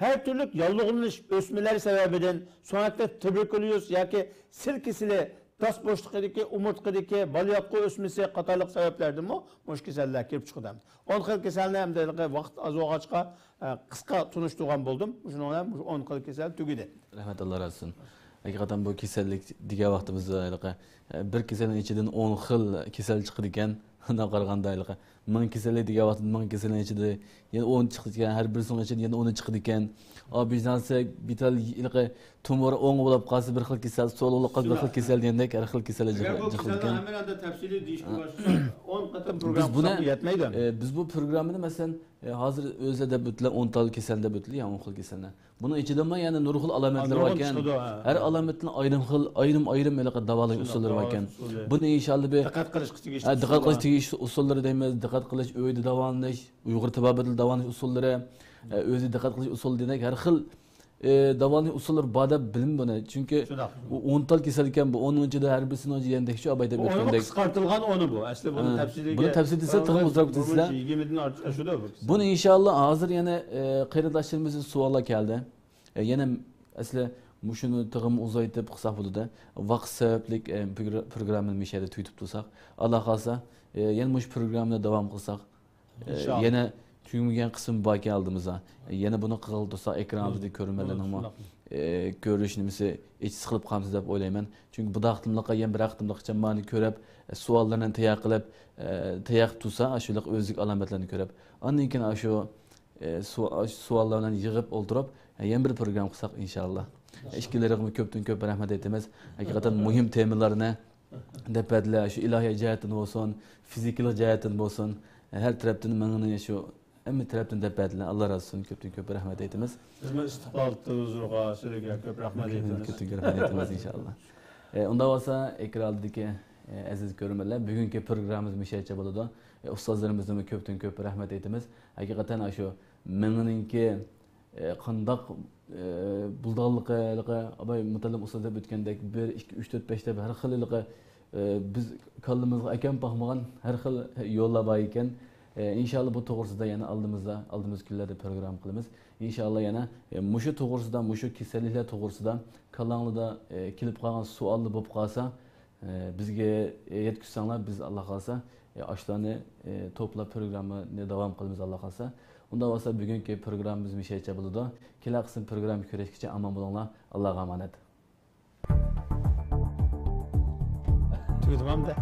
S3: Her türlü yallıqlanish o'smalar sababidan, so'ngakda tuberkulyoz yoki sil kesili das boşluqdaki, umurtqadaki, balyapqı o'smasi qatorliq sabablardan mush kasallar kelib chiqadi. 10 xil kasalni ham vaqt az o'g'achqa qisqa tunishtirgan bo'ldim. Shuni ham 10 xil kasal tugidi.
S2: Rahmat Allah razı olsun. Hakikaten bu kasallik degan vaqtimizda bir kasalning ichidan 10 xil kasal chiqadi ekan. Undan qaraganda ming kasallik degan vaqtda ming kasalning ichida yana 10 chiqdi ekan, har birisining ichida yana 10 chiqdi ekan. Bizansa bital tumor 10 bo'lib qolsa bir xil kasal, so'lg'liq bir xil kasal degandek har xil kasal chiqdi ekan.
S3: Hemen de tafsili deyishga boshqa 10 qatam program yetmaydi.
S2: Biz bu programni masalan hozir o'zida o'tlar 10 tal kasal deb o'tlar, ya 10 xil kasallar. Buning ichida ham yana nur xil alomatlar bor ekan. Har alomatning ayrim davolash usullari bor ekan. Buni inshaalloh
S3: diqqat
S2: qilish tegish usullari deymiz, diqqat qilish, uyda davolanish, Uyg'ur tabobatida davolanish usullari, o'zi diqqat qilish usuli demak har xil davolanish usullari bor deb bilim buni. Chunki 10 tal kasal ekan, bu 10-da har birisini o'zidek shu abayda
S3: o'tgandek. Qisqartirilgan onu bu. Asli buni tafsiliga.
S2: Buni tafsilda tig'im uzrab sizlar.
S3: 20 dan shuda bu.
S2: Buni inshaalloh hozir yana qarindoshlarimiz savollar keldi. Yana asli shuni tig'im uzaytib qilsak bo'ladi. Vaqt sababli programmani mishada tuytib tursak, Alloh xolsa yana mush programni davom qilsak, yana tugagan qism bor ekan oldimizda. Yana buni qilib tursak ekran oldida ko'rinmalarni ko'rishnimizni hech qilib qolamiz deb o'ylayman. Chunki bu vaqtimliqqa yana bir vaqtimliqcha mani ko'rib, savollarni tayyor qilib, tayyor tursa, shular o'zlik alomatlarni ko'rib, ondan keyin shu savollarni yig'ib o'ldirib, yana bir program qilsak inshaalloh. Ishkilarimga ko'pdan ko'p rahmat aytamiz. Haqiqatan muhim temalarni depadlar, shu ilohiy jihatdan bo'lsin, fizikal jihatdan bo'lsin, har tarafdan meni shu hamma tarafdan depadlar. Alloh razı olsun, ko'pdan ko'p rahmat aytamiz.
S3: Sizga istiqbol huzuriga sizga ko'p rahmat aytamiz.
S2: Ko'pdan ko'p rahmat aytamiz inshaalloh. Unda bo'lsa ekrandagi aziz ko'ruvchilar, bugungi programmamiz mishacha bo'ladi. Ustozlarimizga ko'pdan ko'p rahmat aytamiz. Haqiqatan shu meningki qandaq buldaqlıqqa abay mutallim usulda o'tgandek 1 2 3 4 5 deb har xilliqqa biz kallimizga akam baxmagan har xil yo'llar bor ekan. İnşallah bu to'g'risida yana aldığımız kunlarda program qilamiz. İnşallah yana mushu to'g'risida, mushu kasalliklar to'g'risida kallanglarda kelib qolgan savollar bo'lib qolsa, bizga yetkazsanglar, biz Alloh xolsa ashlarni to'plab programni davom qilamiz Alloh xolsa. Unda bo'lsa bugungi programmamiz mishacha bo'ladi. Kelar qism program ko'rishgacha omon bo'linglar. Allohga omonat.
S3: Tug'dim hamda.